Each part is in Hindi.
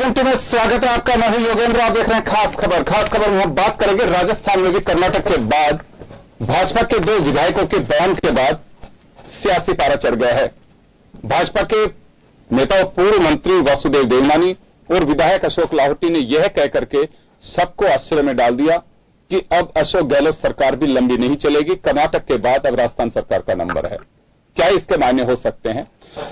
प्रेजेंट में स्वागत है आपका। मैं हूं योगेंद्र, आप देख रहे हैं खास खबर। खास खबर में हम बात करेंगे राजस्थान में भी कर्नाटक के बाद भाजपा के 2 विधायकों के बयान के बाद सियासी पारा चढ़ गया है। भाजपा के नेता और पूर्व मंत्री वासुदेव देवनानी और विधायक अशोक लाहोटी ने यह कह करके सबको आश्चर्य में डाल दिया कि अब अशोक गहलोत सरकार भी लंबी नहीं चलेगी, कर्नाटक के बाद अब राजस्थान सरकार का नंबर है। क्या इसके मायने हो सकते हैं?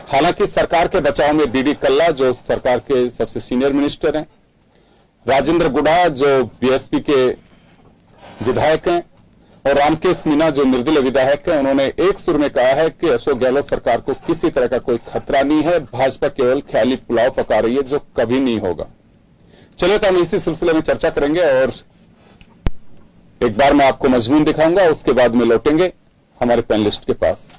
हालांकि सरकार के बचाव में बीडी कल्ला जो सरकार के सबसे सीनियर मिनिस्टर हैं, राजेंद्र गुढ़ा जो बीएसपी के विधायक हैं और रामकेश मीना जो निर्दलीय विधायक हैं, उन्होंने एक सुर में कहा है कि अशोक गहलोत सरकार को किसी तरह का कोई खतरा नहीं है, भाजपा केवल ख्याली पुलाव पका रही है जो कभी नहीं होगा। चलिए तो हम इसी सिलसिले में चर्चा करेंगे और एक बार मैं आपको मजमून दिखाऊंगा, उसके बाद में लौटेंगे हमारे पैनलिस्ट के पास।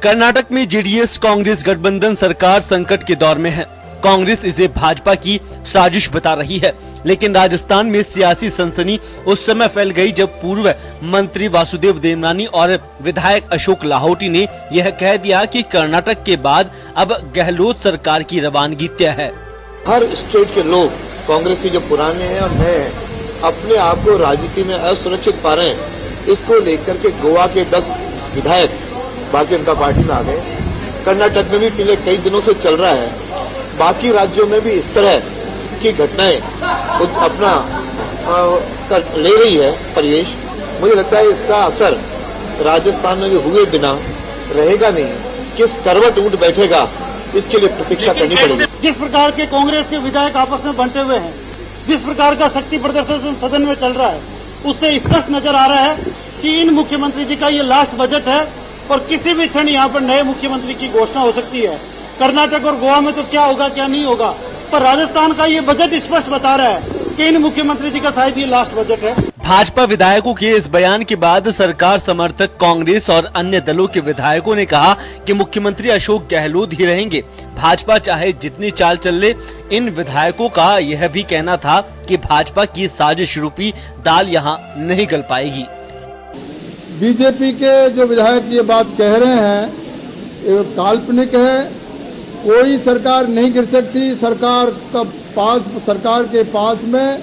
कर्नाटक में जेडीएस कांग्रेस गठबंधन सरकार संकट के दौर में है। कांग्रेस इसे भाजपा की साजिश बता रही है, लेकिन राजस्थान में सियासी सनसनी उस समय फैल गई जब पूर्व मंत्री वासुदेव देवनानी और विधायक अशोक लाहोटी ने यह कह दिया कि कर्नाटक के बाद अब गहलोत सरकार की रवानगी तय है। हर स्टेट के लोग कांग्रेस के जो पुराने हैं और नए हैं अपने आप को राजनीति में असुरक्षित पा रहे हैं। इसको लेकर के गोवा के 10 विधायक भारतीय जनता पार्टी में आ गए। कर्नाटक में भी पिछले कई दिनों से चल रहा है। बाकी राज्यों में भी इस तरह की घटनाएं अपना ले रही है परिवेश। मुझे लगता है इसका असर राजस्थान में भी हुए बिना रहेगा नहीं। किस करवट उठ बैठेगा इसके लिए प्रतीक्षा करनी पड़ेगी। जिस प्रकार के कांग्रेस के विधायक आपस में बंटे हुए हैं, जिस प्रकार का शक्ति प्रदर्शन सदन में चल रहा है, उससे स्पष्ट नजर आ रहा है कि इन मुख्यमंत्री जी का ये लास्ट बजट है और किसी भी क्षण यहाँ पर नए मुख्यमंत्री की घोषणा हो सकती है। कर्नाटक और गोवा में तो क्या होगा क्या नहीं होगा, पर राजस्थान का ये बजट स्पष्ट बता रहा है कि इन मुख्यमंत्री जी का शायद ये लास्ट बजट है। भाजपा विधायकों के इस बयान के बाद सरकार समर्थक कांग्रेस और अन्य दलों के विधायकों ने कहा कि मुख्यमंत्री अशोक गहलोत ही रहेंगे। भाजपा चाहे जितनी चाल चल ले, इन विधायकों का यह भी कहना था कि भाजपा की साजिश रूपी दाल यहाँ नहीं गल पाएगी। बीजेपी के जो विधायक ये बात कह रहे हैं ये काल्पनिक है। कोई सरकार नहीं गिर सकती। सरकार के पास में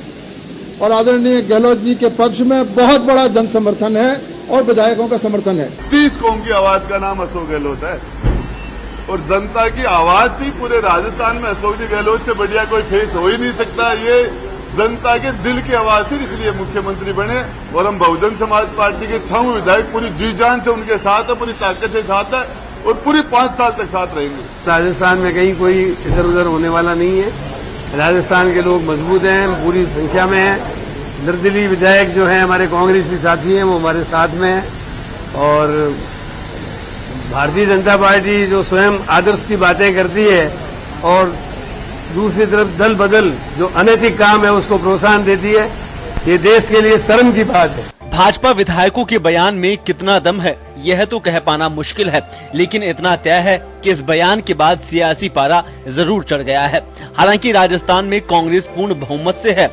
और आदरणीय गहलोत जी के पक्ष में बहुत बड़ा जन समर्थन है और विधायकों का समर्थन है। 30 कौम की आवाज का नाम अशोक गहलोत है और जनता की आवाज थी पूरे राजस्थान में। अशोक जी गहलोत से बढ़िया कोई फेस हो ही नहीं सकता। ये जनता के दिल की आवाज थी, इसलिए मुख्यमंत्री बने और हम बहुजन समाज पार्टी के 6 विधायक पूरी जी जान से उनके साथ है, पूरी ताकत से साथ है और पूरी 5 साल तक साथ रहेंगे। राजस्थान में कहीं कोई इधर उधर होने वाला नहीं है। राजस्थान के लोग मजबूत हैं, पूरी संख्या में हैं। निर्दलीय विधायक जो हैं हमारे कांग्रेसी साथी हैं, वो हमारे साथ में हैं और भारतीय जनता पार्टी जो स्वयं आदर्श की बातें करती है और दूसरी तरफ दल बदल जो अनैतिक काम है उसको प्रोत्साहन देती है, ये देश के लिए शर्म की बात है। भाजपा विधायकों के बयान में कितना दम है यह तो कह पाना मुश्किल है, लेकिन इतना तय है कि इस बयान के बाद सियासी पारा जरूर चढ़ गया है। हालांकि राजस्थान में कांग्रेस पूर्ण बहुमत से है,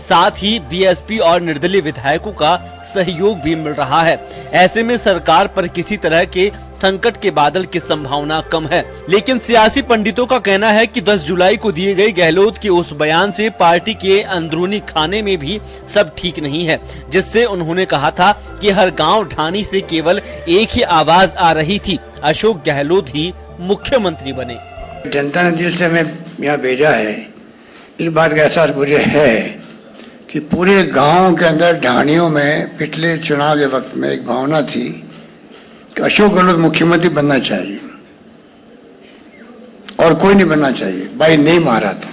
साथ ही बीएसपी और निर्दलीय विधायकों का सहयोग भी मिल रहा है। ऐसे में सरकार पर किसी तरह के संकट के बादल की संभावना कम है। लेकिन सियासी पंडितों का कहना है कि 10 जुलाई को दिए गए गहलोत के उस बयान से पार्टी के अंदरूनी खाने में भी सब ठीक नहीं है, जिससे उन्होंने कहा था कि हर गांव ढाणी से केवल एक ही आवाज आ रही थी, अशोक गहलोत ही मुख्यमंत्री बने। जनता ने दिल से हमें यहाँ भेजा है। इस बात का एहसास मुझे है कि पूरे गांव के अंदर ढाणियों में पिछले चुनाव के वक्त में एक भावना थी कि अशोक गहलोत मुख्यमंत्री बनना चाहिए और कोई नहीं बनना चाहिए। भाई नेम आ रहा था,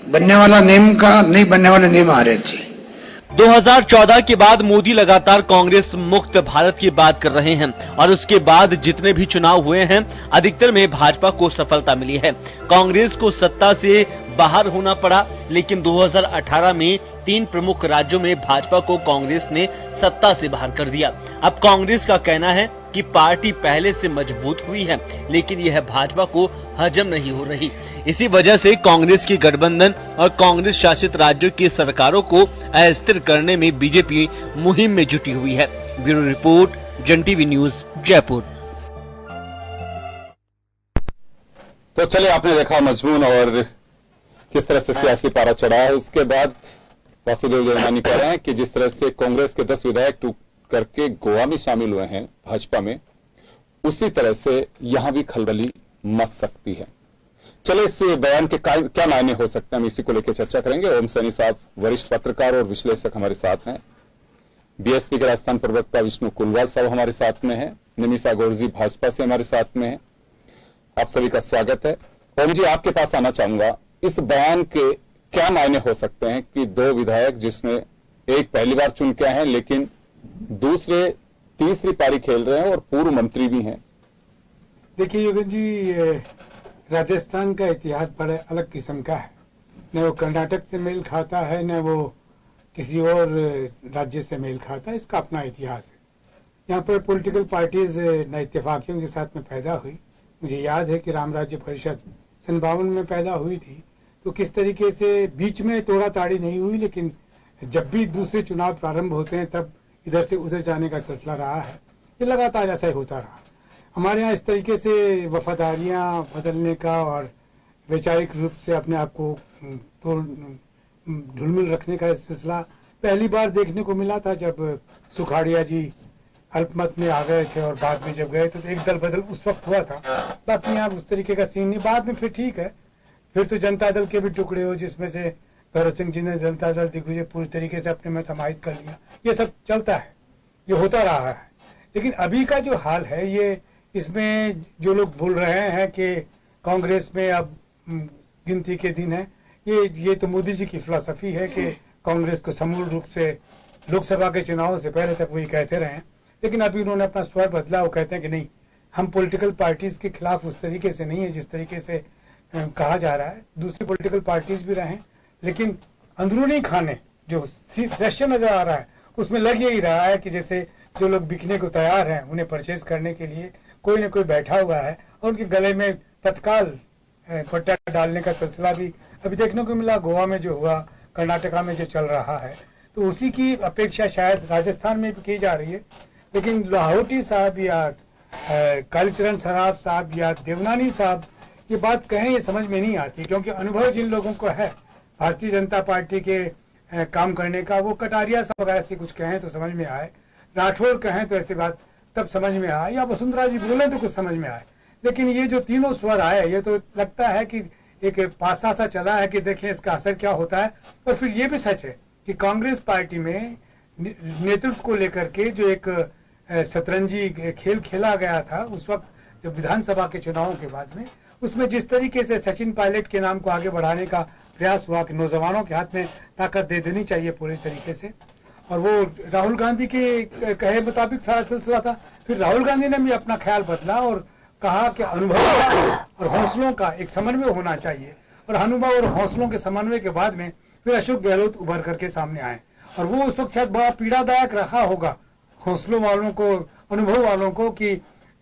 बनने वाला नेम का नहीं, बनने वाले नेम आ रहे थे। 2014 के बाद मोदी लगातार कांग्रेस मुक्त भारत की बात कर रहे हैं और उसके बाद जितने भी चुनाव हुए हैं अधिकतर में भाजपा को सफलता मिली है। कांग्रेस को सत्ता से बाहर होना पड़ा, लेकिन 2018 में 3 प्रमुख राज्यों में भाजपा को कांग्रेस ने सत्ता से बाहर कर दिया। अब कांग्रेस का कहना है कि पार्टी पहले से मजबूत हुई है, लेकिन यह भाजपा को हजम नहीं हो रही। इसी वजह से कांग्रेस की गठबंधन और कांग्रेस शासित राज्यों की सरकारों को अस्थिर करने में बीजेपी मुहिम में जुटी हुई है। ब्यूरो रिपोर्ट, जन टीवी न्यूज, जयपुर। तो चलिए, आपने देखा मजमून और किस तरह से सियासी पारा चढ़ा है। उसके बाद वासुदेव देवनानी कह रहे हैं कि जिस तरह से कांग्रेस के 10 विधायक टूट करके गोवा में शामिल हुए हैं भाजपा में, उसी तरह से यहां भी खलबली मच सकती है। चले, इस बयान के क्या मायने हो सकते हैं, हम इसी को लेकर चर्चा करेंगे। ओम सैनी साहब वरिष्ठ पत्रकार और विश्लेषक हमारे साथ हैं। बीएसपी के राजस्थान प्रवक्ता विष्णु कुलवाल साहब हमारे साथ में हैं। निमिषा गौरजी भाजपा से हमारे साथ में हैं। आप सभी का स्वागत है। ओम जी, आपके पास आना चाहूंगा, इस बयान के क्या मायने हो सकते हैं कि 2 विधायक, जिसमें एक पहली बार चुन के आए हैं लेकिन दूसरे तीसरी पारी खेल रहे हैं और पूर्व मंत्री भी हैं। देखिए योगेंद्र जी, राजस्थान का इतिहास बड़ा अलग किस्म का है। न वो कर्नाटक से मेल खाता है, न वो किसी और राज्य से मेल खाता है। इसका अपना इतिहास है। यहाँ पर पॉलिटिकल पार्टीज न इत्तेफाकियों के साथ में पैदा हुई। मुझे याद है कि राम राज्य परिषद 52 में पैदा हुई थी, तो किस तरीके से बीच में तोड़ा ताड़ी नहीं हुई, लेकिन जब भी दूसरे चुनाव प्रारंभ होते हैं तब इधर से उधर जाने का सिलसिला रहा है। ये लगातार ऐसा ही होता रहा। हमारे यहाँ इस तरीके से वफादारियां बदलने का और वैचारिक रूप से अपने आप को ढुलमिल रखने का सिलसिला पहली बार देखने को मिला था जब सुखाड़िया जी अल्पमत में आ गए थे और बाद में जब गए तो एक दल बदल उस वक्त हुआ था। बाकी यहाँ उस तरीके का सीन नहीं। बाद में फिर ठीक है, फिर तो जनता दल के भी टुकड़े हो, जिसमें से भैरव सिंह जी ने जनता दल दिग्विजय पूरी तरीके से अपने में समाहित कर लिया। ये सब चलता है, ये होता रहा है। लेकिन अभी का जो हाल है, ये इसमें जो लोग बोल रहे हैं कि कांग्रेस में अब गिनती के दिन है, ये तो मोदी जी की फिलॉसफी है कि कांग्रेस को समूल रूप से लोकसभा के चुनावों से पहले तक वही कहते रहे। लेकिन अभी उन्होंने अपना स्वर बदला। वो कहते हैं कि नहीं, हम पॉलिटिकल पार्टीज के खिलाफ उस तरीके से नहीं है जिस तरीके से कहा जा रहा है। दूसरी पॉलिटिकल पार्टीज भी रहे, लेकिन अंदरूनी खाने जो दृश्य नजर आ रहा है उसमें लग यही रहा है कि जैसे जो लोग बिकने को तैयार हैं, उन्हें परचेज करने के लिए कोई न कोई बैठा हुआ है और उनके गले में तत्काल पट्टा डालने का सिलसिला भी अभी देखने को मिला। गोवा में जो हुआ, कर्नाटका में जो चल रहा है, तो उसी की अपेक्षा शायद राजस्थान में भी की जा रही है। लेकिन लाहौटी साहब या कालीचरण सराफ साहब या देवनानी साहब ये बात कहें, ये समझ में नहीं आती, क्योंकि अनुभव जिन लोगों को है भारतीय जनता पार्टी के काम करने का, वो कटारिया साहब ऐसे कुछ कहें तो समझ में आए, राठौड़ कहें तो ऐसी बात तब समझ में आए, या वसुंधरा जी बोले तो कुछ समझ में आए। लेकिन ये जो तीनों स्वर आए, ये तो लगता है कि एक पासा सा चला है कि देखें इसका असर क्या होता है। और फिर ये भी सच है कि कांग्रेस पार्टी में नेतृत्व को लेकर के जो एक शतरंजी खेल खेला गया था उस वक्त जब विधानसभा के चुनावों के बाद में, उसमें जिस तरीके से सचिन पायलट के नाम को आगे बढ़ाने का प्रयास हुआ कि नौजवानों के हाथ में ताकत दे देनी चाहिए पूरी तरीके से, और वो राहुल गांधी के कहे मुताबिक सारा सिलसिला था। फिर राहुल गांधी ने भी अपना ख्याल बदला और कहा कि अनुभव और हौसलों का एक समन्वय होना चाहिए, और अनुभव और हौसलों के समन्वय के बाद में फिर अशोक गहलोत उभर करके सामने आए। और वो उस वक्त शायद बड़ा पीड़ादायक रहा होगा हौसलों वालों को, अनुभव वालों को, कि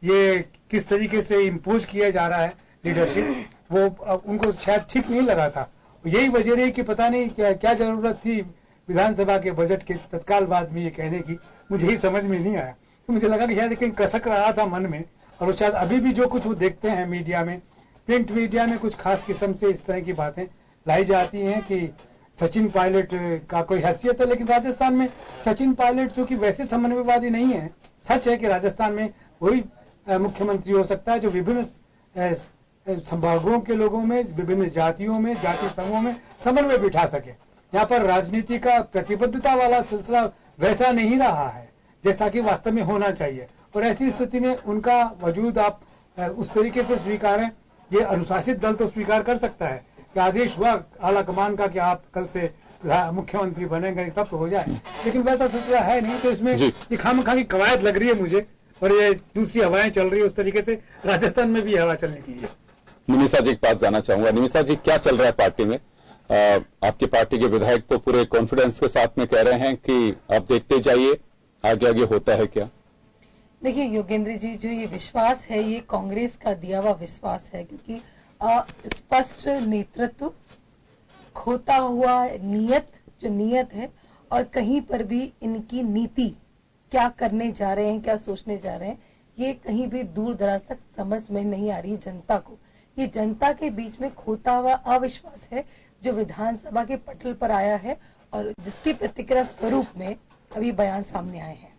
ये किस तरीके से इम्पोज किया जा रहा है लीडरशिप, वो उनको शायद ठीक नहीं लगा था। यही वजह रही कि पता नहीं क्या जरूरत थी विधानसभा के बजट के तत्काल बाद में ये कहने की, मुझे ही समझ में नहीं आया। तो मुझे लगा कि शायद कहीं कसक रहा था मन में, और शायद अभी भी जो कुछ वो देखते हैं मीडिया में, प्रिंट मीडिया में कुछ खास किस्म से इस तरह की बातें लाई जाती हैं कि सचिन पायलट का कोई हैसियत है। लेकिन राजस्थान में सचिन पायलट जो कि वैसे समन्वयवादी नहीं है, सच है कि राजस्थान में वही मुख्यमंत्री हो सकता है जो विभिन्न संभागों के लोगों में, विभिन्न जातियों में, जाति समूहों में समन्वय बिठा सके। यहाँ पर राजनीति का प्रतिबद्धता वाला सिलसिला वैसा नहीं रहा है जैसा कि वास्तव में होना चाहिए, और ऐसी स्थिति में उनका वजूद आप उस तरीके से स्वीकारें। ये अनुशासित दल तो स्वीकार कर सकता है कि आदेश हुआ आला कमान का कि आप कल से मुख्यमंत्री बनेंगे, तब तो हो जाए, लेकिन वैसा सिलसिला है नहीं। तो इसमें ये खामखा की कवायद लग रही है मुझे, और ये दूसरी हवाएं चल रही है उस तरीके से राजस्थान में भी हवा चलने की है। निमिषा जी के पास जाना चाहूंगा। निमिषा जी, क्या चल रहा है पार्टी में? आपकी पार्टी के विधायक तो पूरे कॉन्फिडेंस के साथ में कह रहे हैं कि आप देखते जाइए आगे आगे होता है क्या। देखिए योगेंद्र जी, जो ये विश्वास है ये कांग्रेस का दिया हुआ विश्वास है, क्योंकि स्पष्ट नेतृत्व, खोता हुआ नीयत है, और कहीं पर भी इनकी नीति क्या करने जा रहे हैं, क्या सोचने जा रहे हैं, ये कहीं भी दूर दराज तक समझ में नहीं आ रही जनता को ये जनता के बीच में खोता हुआ अविश्वास है जो विधानसभा के पटल पर आया है और जिसकी प्रतिक्रिया स्वरूप में अभी बयान सामने आए हैं।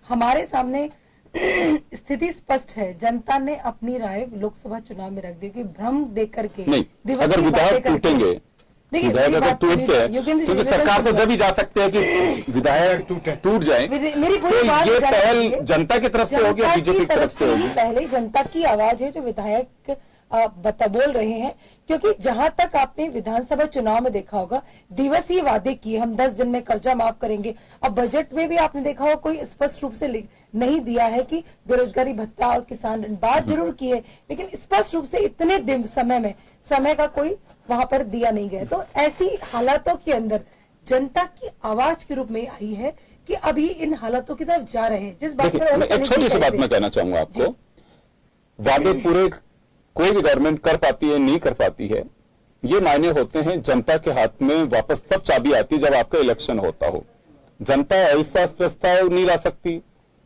हमारे सामने स्थिति स्पष्ट है, जनता ने अपनी राय लोकसभा चुनाव में रख दी कि भ्रम देख करके नहीं, अगर विधायक टूटेंगे, विधायक अगर टूटते हैं, क्योंकि सरकार तो जब ही जा सकते हैं कि विधायक टूट जाए, तो ये पहल जनता की तरफ से होगी या बीजेपी की तरफ से होगी? पहले जनता की आवाज है जो विधायक बोल रहे हैं, क्योंकि जहां तक आपने विधानसभा चुनाव में देखा होगा दिवसीय वादे किए, हम 10 दिन में कर्जा माफ करेंगे। अब बजट में भी आपने देखा होगा कोई स्पष्ट रूप से नहीं दिया है कि बेरोजगारी भत्ता और किसान ऋण, बात जरूर की है लेकिन स्पष्ट रूप से इतने दिन समय का कोई वहां पर दिया नहीं गया। तो ऐसी हालातों के अंदर जनता की आवाज के रूप में आई है कि अभी इन हालातों की तरफ जा रहे हैं। जिस बात पर एक छोटी सी बात मैं कहना चाहूंगा आपको, वादे पूरे कोई भी गवर्नमेंट कर पाती है नहीं कर पाती है, ये मायने होते हैं जनता के हाथ में वापस तब चाबी आती जब आपका इलेक्शन होता हो। जनता अविश्वास प्रस्ताव नहीं ला सकती,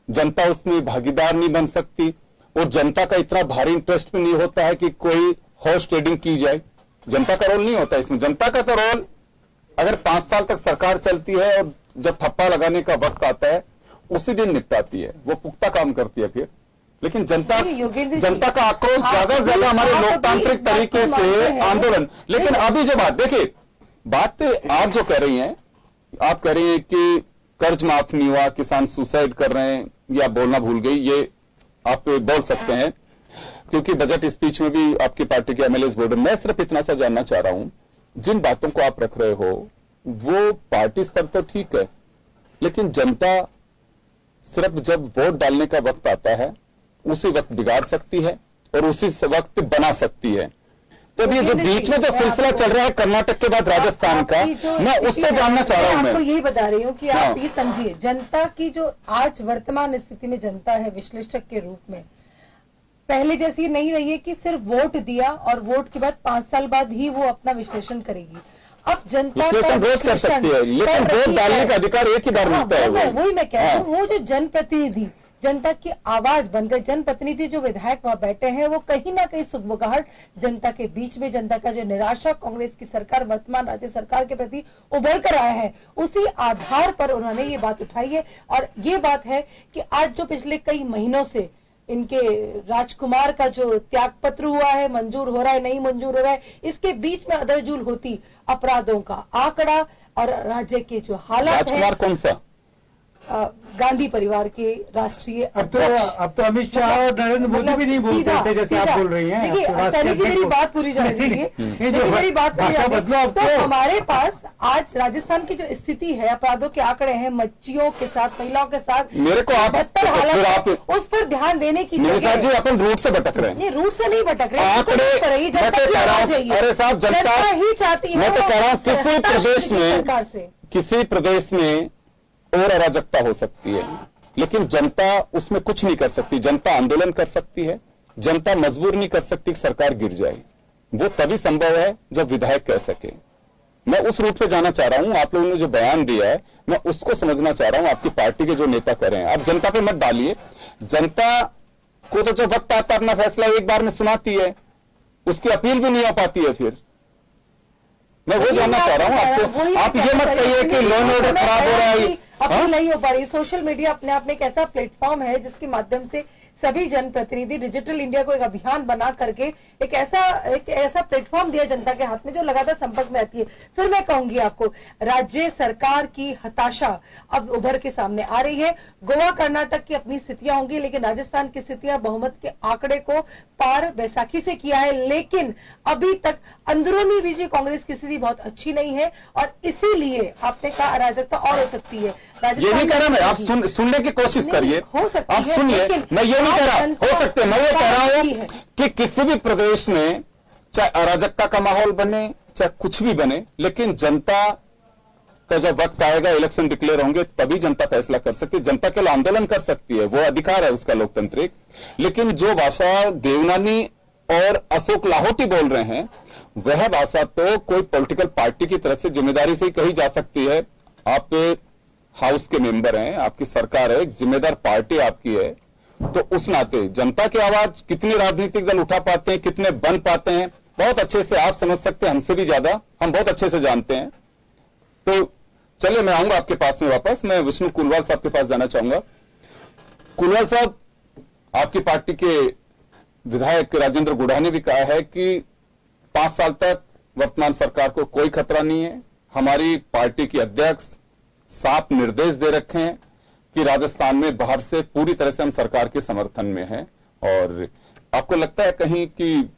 जनता उसमें भागीदार नहीं बन सकती और जनता का इतना भारी इंटरेस्ट भी नहीं होता है कि कोई हॉर्स ट्रेडिंग की जाए। जनता का रोल नहीं होता इसमें। जनता का तो रोल अगर 5 साल तक सरकार चलती है और जब ठप्पा लगाने का वक्त आता है उसी दिन निपटाती है, वो पुख्ता काम करती है फिर। लेकिन जनता का आक्रोश ज्यादा से ज्यादा हमारे लोकतांत्रिक तरीके से आंदोलन। लेकिन अभी जो बात देखिए, बात आप जो कह रही हैं, आप कह रही हैं कि कर्ज माफ नहीं हुआ, किसान सुसाइड कर रहे हैं या बोलना भूल गई, ये आप बोल सकते हैं क्योंकि बजट स्पीच में भी आपकी पार्टी के एमएलए बोल रहे। मैं सिर्फ इतना सा जानना चाह रहा हूं, जिन बातों को आप रख रहे हो वो पार्टी स्तर तो ठीक है, लेकिन जनता सिर्फ जब वोट डालने का वक्त आता है उसी वक्त बिगाड़ सकती है और उसी वक्त बना सकती है। तो अभी जो बीच में जो सिलसिला चल रहा है कर्नाटक के बाद राजस्थान का, मैं उससे जानना चाह रहा हूं। मैं आपको यही बता रही हूं कि आप ये समझिए, जनता की जो आज वर्तमान स्थिति में जनता है विश्लेषक के रूप में पहले जैसी नहीं रही है कि सिर्फ वोट दिया और वोट के बाद 5 साल बाद ही वो अपना विश्लेषण करेगी। अब जनता विश्लेषण रोज कर सकती है, लेकिन वोट डालने का अधिकार एक ही बार मिलता है। वही मैं कह रहा हूँ, वो जो जनप्रतिनिधि जनता की आवाज बनकर, जनप्रतिनिधि जो विधायक वहां बैठे हैं वो कहीं ना कहीं सुगबुगाहट जनता के बीच में, जनता का जो निराशा कांग्रेस की सरकार, वर्तमान राज्य सरकार के प्रति उभर कर आया है, उसी आधार पर उन्होंने ये बात उठाई है। और ये बात है कि आज जो पिछले कई महीनों से इनके राजकुमार का जो त्याग पत्र हुआ है, मंजूर हो रहा है नहीं मंजूर हो रहा है, इसके बीच में अदरजूल होती अपराधों का आंकड़ा और राज्य के जो हालात है। राजकुमार कौन सा? गांधी परिवार के राष्ट्रीय अब तो अमित शाह और नरेंद्र मोदी भी नहीं बोलते थे जैसे आप बोल रही हैं। देखिए सनी जी मेरी बात पूरी जाने दीजिए, मेरी बात पूरी जाने। तो हमारे पास आज राजस्थान की जो स्थिति है, अपराधों के आंकड़े हैं, बच्चियों के साथ, महिलाओं के साथ, मेरे को आप हालात, उस पर ध्यान देने की जी अपन रूट से भटक रहे हैं। ये रूट से नहीं भटक रहे, अरे साहब जनता ही चाहती है। मैं तो कह रहा हूँ किसी प्रदेश में, सरकार से किसी प्रदेश में और अराजकता हो सकती है, लेकिन जनता उसमें कुछ नहीं कर सकती। जनता आंदोलन कर सकती है, जनता मजबूर नहीं कर सकती कि सरकार गिर जाए। वो तभी संभव है जब विधायक कह सके। मैं उस रूट पे जाना चाह रहा हूं। आप लोगों ने जो बयान दिया है मैं उसको समझना चाह रहा हूं। आपकी पार्टी के जो नेता कर रहे हैं, आप जनता पे मत डालिए। जनता को तो जो वक्त आता अपना फैसला एक बार में सुनाती है, उसकी अपील भी नहीं हो पाती है। फिर मैं वो जानना चाह रहा हूं आपको, आप ये मत कहिए कि लॉ एंड ऑर्डर खराब हो रहा है। अपनी नहीं हो पा रही। सोशल मीडिया अपने आप में एक ऐसा प्लेटफॉर्म है जिसके माध्यम से सभी जनप्रतिनिधि डिजिटल इंडिया को एक अभियान बना करके एक ऐसा प्लेटफॉर्म दिया जनता के हाथ में जो लगातार संपर्क में आती है। फिर मैं कहूंगी आपको, राज्य सरकार की हताशा अब उभर के सामने आ रही है। गोवा कर्नाटक की अपनी स्थितियां होंगी, लेकिन राजस्थान की स्थितियां बहुमत के आंकड़े को पार बैसाखी से किया है। लेकिन अभी तक अंदरूनी बीजेपी कांग्रेस की स्थिति बहुत अच्छी नहीं है और इसीलिए आपने कहा अराजकता और हो सकती है। ये नहीं कह रहा मैं, आप सुनने की कोशिश करिए, हो सकती आप सुनिए। मैं ये नहीं कह रहा हो सकते, मैं ये कह रहा हूं कि किसी भी प्रदेश में चाहे अराजकता का माहौल बने चाहे कुछ भी बने, लेकिन जनता का जब वक्त आएगा, इलेक्शन डिक्लेयर होंगे, तभी जनता फैसला कर सकती है। जनता केवल आंदोलन कर सकती है, वो अधिकार है उसका लोकतांत्रिक। लेकिन जो भाषा देवनानी और अशोक लाहौटी बोल रहे हैं, वह भाषा तो कोई पॉलिटिकल पार्टी की तरफ से जिम्मेदारी से ही कही जा सकती है। आप हाउस के मेंबर हैं, आपकी सरकार है, एक जिम्मेदार पार्टी आपकी है, तो उस नाते जनता की आवाज कितने राजनीतिक दल उठा पाते हैं, कितने बन पाते हैं, बहुत अच्छे से आप समझ सकते हैं, हमसे भी ज्यादा हम बहुत अच्छे से जानते हैं। तो चलिए मैं आऊंगा आपके पास में वापस। मैं विष्णु कुलवाल साहब के पास जाना चाहूंगा। कुलवाल साहब, आपकी पार्टी के विधायक राजेंद्र गुढ़ा ने भी कहा है कि 5 साल तक वर्तमान सरकार को कोई खतरा नहीं है। हमारी पार्टी की अध्यक्ष साफ निर्देश दे रखे हैं कि राजस्थान में बाहर से पूरी तरह से हम सरकार के समर्थन में हैं। और आपको लगता है कहीं कि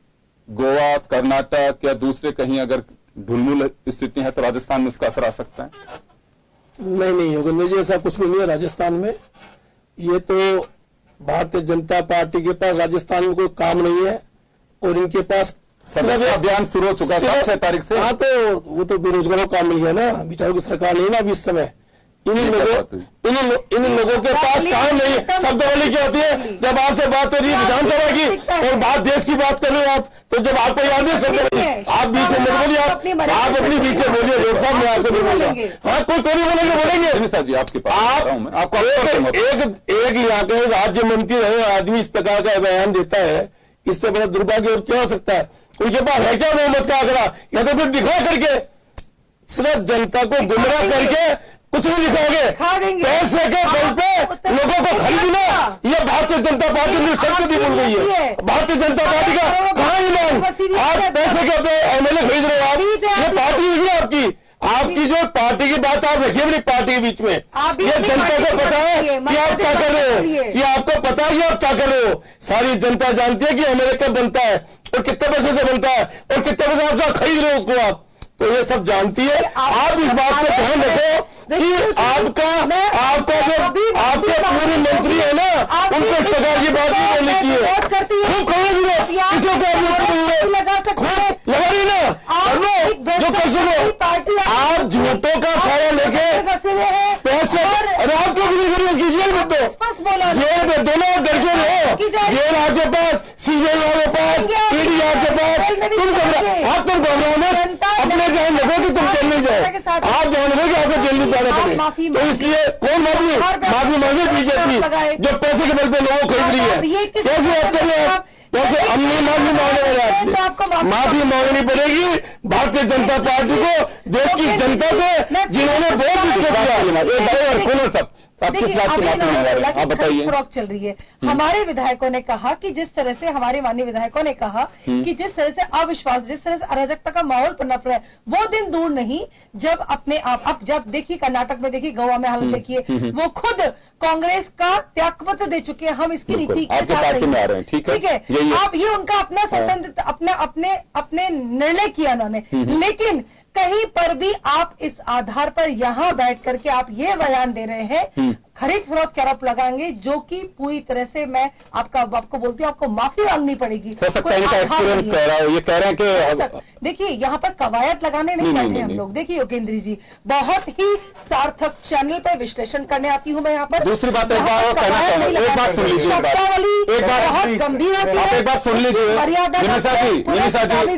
गोवा, कर्नाटक या दूसरे कहीं अगर ढुलमुल स्थिति है तो राजस्थान में उसका असर आ सकता है? नहीं योगेंद्र जी, ऐसा कुछ भी नहीं है राजस्थान में। ये तो भारतीय जनता पार्टी के पास राजस्थान में कोई काम नहीं है और इनके पास अभियान शुरू हो चुका है 6 तारीख से। हाँ, तो वो तो बेरोजगारों का काम मिल गया ना, बेचारों की सरकार नहीं ना अभी इस समय। इन लोगों के पास काम नहीं है। शब्दावली क्या होती है? जब आपसे बात हो रही है विधानसभा की और बात देश की बात कर रहे हो आप, तो जब आपको याद है शब्दावली, आप बीच में बोलिए, आप अपनी बीच में बोलिए। रोड साहब, मैं आपको नहीं बोल रहा। हाँ, कोई बोलेंगे बोलेंगे जी आपके पास। आपको एक यहाँ के राज्य मंत्री रहे आदमी इस प्रकार का बयान देता है, इससे बड़ा दुर्भाग्य और क्या हो सकता है? उनके पास है क्या बहुमत का आंकड़ा? या तो फिर दिखा करके, सिर्फ जनता को गुमराह करके कुछ नहीं दिखाओगे। पैसे के बल पे लोगों को खरीदना, ये भारतीय जनता पार्टी की संस्कृति बन गई है। भारतीय जनता पार्टी का कहां ईमान? आप पैसे के अपने एमएलए खरीद रहे हो आप, ये पार्टी नहीं है आपकी जो पार्टी की बात आप रखिए अपनी पार्टी के बीच में। ये जनता को पता है कि आप क्या कर रहे हो, ये आपको पता है कि आप क्या कर रहे हो। सारी जनता जानती है कि एमएलए कब बनता है और कितने पैसे से बनता है और कितने पैसे आप खरीद रहे हो उसको आप, तो ये सब जानती है। आप इस बात को ध्यान रखो कि आपका जो आपके पूरे मंत्री है ना, उनको इस प्रकार की बात नहीं बोलनी चाहिए। खूब खबर किसी को लगा रही ना, जो पैसे को आप झूठों का सारा लेके पैसे, अरे आप क्यों उसकी जेल में दो, जेल में दोनों करके रहो। जेल आपके पास, सीबीआई आपके पास, ईडी आपके पास, तुम घबराओ मत, अपने जान रखो कि तुम जेल नहीं जाओ। आप जान रहे कि आपको जेल नहीं जाना पड़े, तो इसलिए कौन माफी मांगे? बीजेपी जो पैसे के बल पे लोगों को खरीद रही है। कैसे बात कर रहे हैं आप? कैसे हम नहीं माफी मांगने वाले आपसे? माफी मांगनी पड़ेगी भारतीय जनता पार्टी को, देश की जनता से, जिन्होंने वोट इसको दिया। आप बताइए, फ्रॉक चल रही है। हमारे विधायकों ने कहा कि जिस तरह से हमारे माननीय विधायकों ने कहा कि जिस तरह से अविश्वास, जिस तरह से अराजकता का माहौल पनप रहा है, वो दिन दूर नहीं जब अपने आप, अब जब देखिए कर्नाटक में, देखिए गोवा में हालत देखिए, वो खुद कांग्रेस का त्यागपत्र दे चुके हैं। हम इसकी नीति के साथ नहीं, ठीक है। आप ये उनका अपना स्वतंत्र अपने निर्णय किया उन्होंने, लेकिन कहीं पर भी आप इस आधार पर यहां बैठ करके आप ये बयान दे रहे हैं, खरीद फरोख्त के आरोप लगाएंगे, जो कि पूरी तरह से मैं आपको बोलती हूँ, आपको माफी मांगनी पड़ेगी। हो सकता है इनका एक्सपीरियंस कह रहा हूं, ये कह रहे हैं कि देखिए यहाँ पर कवायद लगाने नहीं बैठे हम लोग। देखिए योगेंद्र जी, बहुत ही सार्थक चैनल पर विश्लेषण करने आती हूँ मैं यहाँ पर। दूसरी बात एक बात कहना चाहूंगा, एक बात सुन लीजिए, बहुत गंभीर आप एक बात सुन लीजिए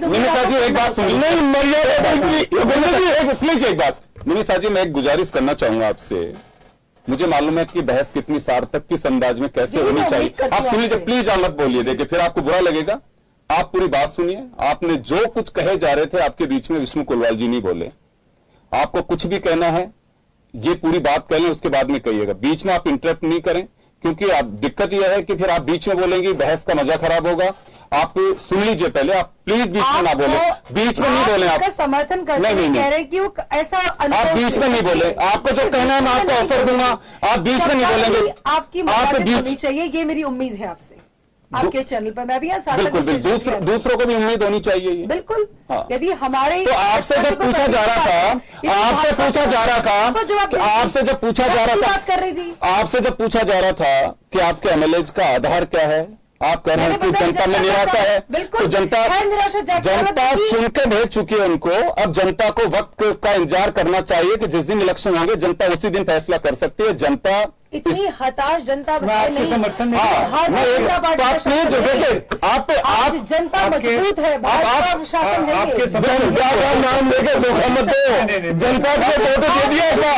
निमिषा जी, एक बात सुन लीजिए। प्लीज एक बात निमिषा जी, मैं एक गुजारिश करना चाहूंगा आपसे। मुझे मालूम है कि बहस कितनी सार्थक, किस अंदाज में कैसे होनी चाहिए। आप सुन लीजिए, प्लीज आप मत बोलिए, देखिए फिर आपको बुरा लगेगा। आप पूरी बात सुनिए। आपने जो कुछ कहे जा रहे थे आपके बीच में विष्णु कुलवाल जी नहीं बोले। आपको कुछ भी कहना है ये पूरी बात कह लें, उसके बाद में कहिएगा, बीच में आप इंटरप्ट नहीं करें, क्योंकि आप दिक्कत यह है कि फिर आप बीच में बोलेंगे, बहस का मजा खराब होगा। आप सुन लीजिए पहले, आप प्लीज बीच में ना बोले, बीच में नहीं बोले। आप समर्थन करते हैं, कह रहे हैं कि वो ऐसा, आप बीच में नहीं बोले। आपको जो कहना है मैं आपको अवसर दूंगा, आप बीच में नहीं बोलेंगे। आपकी बात होनी चाहिए, ये मेरी उम्मीद है आपसे, आपके चैनल पर। मैं भी यहाँ बिल्कुल दूसरों को भी उम्मीद होनी चाहिए। बिल्कुल, यदि हमारे तो आपसे जब पूछा जा रहा था, आपसे जब पूछा जा रहा था कि आपके एमएलए का आधार क्या है, आप कह रहे हैं कि जनता में निराशा है। तो जनता चुन के भेज चुकी है उनको। अब जनता को वक्त का इंतजार करना चाहिए कि जिस दिन इलेक्शन होंगे जनता उसी दिन फैसला कर सकती है। जनता इतनी हताश जनता नहीं, समर्थन आप जनता मजबूत है, भाजपा शासन है। नाम लेकर धोखा मत दो, जनता को वोट दे दिया,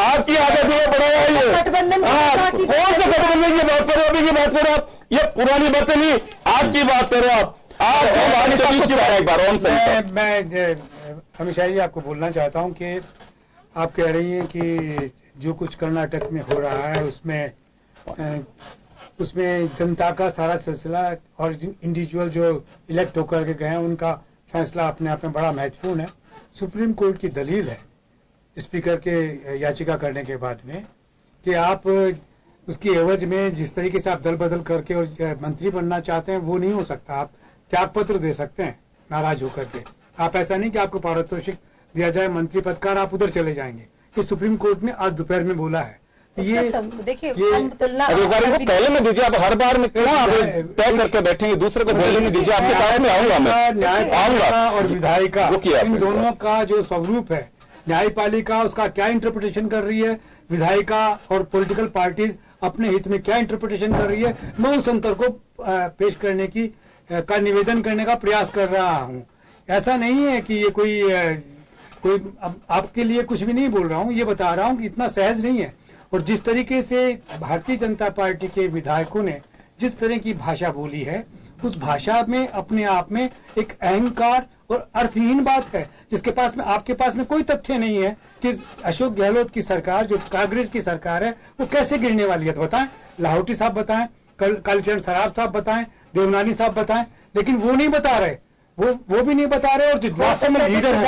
आपकी आदत है बढ़ाया। ये गठबंधन कौन सा गठबंधन की बात करो, अभी की बात करो पुरानी बातें नहीं, आज की बात करो आप की बात एक बार मैं अमित शाह जी आपको बोलना चाहता हूं कि आप कह रही हैं कि जो कुछ कर्नाटक में हो रहा है उसमें जनता का सारा सिलसिला और इंडिविजुअल जो इलेक्ट होकर के गए हैं उनका फैसला अपने आप में बड़ा महत्वपूर्ण है। सुप्रीम कोर्ट की दलील है स्पीकर के याचिका करने के बाद में कि आप उसकी एवज में जिस तरीके से आप दल बदल करके और मंत्री बनना चाहते हैं वो नहीं हो सकता। आप त्याग पत्र दे सकते हैं नाराज होकर के, आप ऐसा नहीं कि आपको पारितोषिक दिया जाए मंत्री पद का और आप उधर चले जाएंगे। ये सुप्रीम कोर्ट ने आज दोपहर में बोला है। ये देखिए पहले में दीजिए, आप हर बार में क्यों आप तय करके बैठेंगे, दूसरे को बोलने में दीजिए। आपके बारे में आऊंगा मैं, न्यायपालिका और विधायिका इन दोनों का जो स्वरूप है, न्यायपालिका उसका क्या इंटरप्रिटेशन कर रही है, विधायिका और पॉलिटिकल पार्टीज अपने हित में क्या इंटरप्रिटेशन कर रही है, मैं उस अंतर को पेश करने का निवेदन करने का प्रयास कर रहा हूं। ऐसा नहीं है कि ये कोई आपके लिए कुछ भी नहीं बोल रहा हूं, ये बता रहा हूं कि इतना सहज नहीं है। और जिस तरीके से भारतीय जनता पार्टी के विधायकों ने जिस तरह की भाषा बोली है, उस भाषा में अपने आप में एक अहंकार और अर्थहीन बात है, जिसके पास में आपके पास में कोई तथ्य नहीं है कि अशोक गहलोत की सरकार जो कांग्रेस की सरकार है वो कैसे गिरने वाली है। तो बताएं, लाहौटी साहब बताएं, कालीचरण सराफ साहब बताएं, देवनानी साहब बताएं, लेकिन वो नहीं बता रहे, वो भी नहीं बता रहे। और जो वास्तव में लीडर हैं,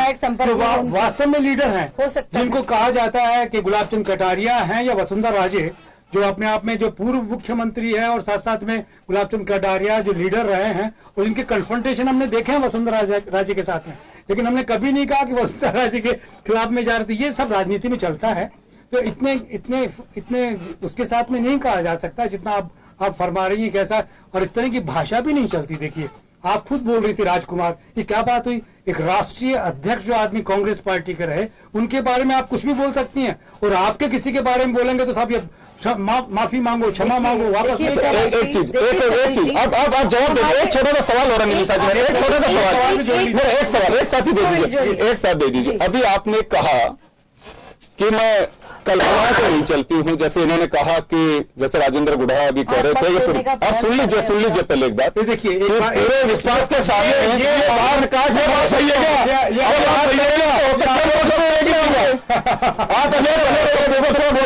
वास्तव में लीडर हैं, जिनको कहा जाता है कि गुलाब चंद कटारिया हैं या वसुंधरा राजे, जो अपने आप में जो पूर्व मुख्यमंत्री है और साथ साथ में गुलाब चंद कटारिया जो लीडर रहे हैं, और इनके कन्फ्रंटेशन हमने देखे हैं वसुंधरा राजे के साथ में, लेकिन हमने कभी नहीं कहा कि वसुंधरा राजे के खिलाफ में जा रहे थे। ये सब राजनीति में चलता है, तो इतने उसके साथ में नहीं कहा जा सकता जितना आप फरमा रही हैं कैसा। और इस तरह की भाषा भी नहीं चलती। देखिए, आप खुद बोल रही थी राजकुमार, ये क्या बात हुई, एक राष्ट्रीय अध्यक्ष जो आदमी कांग्रेस पार्टी के रहे, उनके बारे में आप कुछ भी बोल सकती हैं, और आपके किसी के बारे में बोलेंगे तो साहब ये माफी मांगो, क्षमा मांगो, वापस। एक चीज अब जवाब दीजिए। एक छोटा सा सवाल हो रहा है निशा जी, एक छोटा सा सवाल, एक साथ ही दे दीजिए, एक साथ दे दीजिए। अभी आपने कहा कि मैं कल्पना से नहीं चलती हूं, जैसे इन्होंने कहा कि जैसे राजेंद्र गुढ़ा अभी कह रहे थे, आप सुन लीजिए पहले एक बात। देखिए, पूरे विश्वास के सामने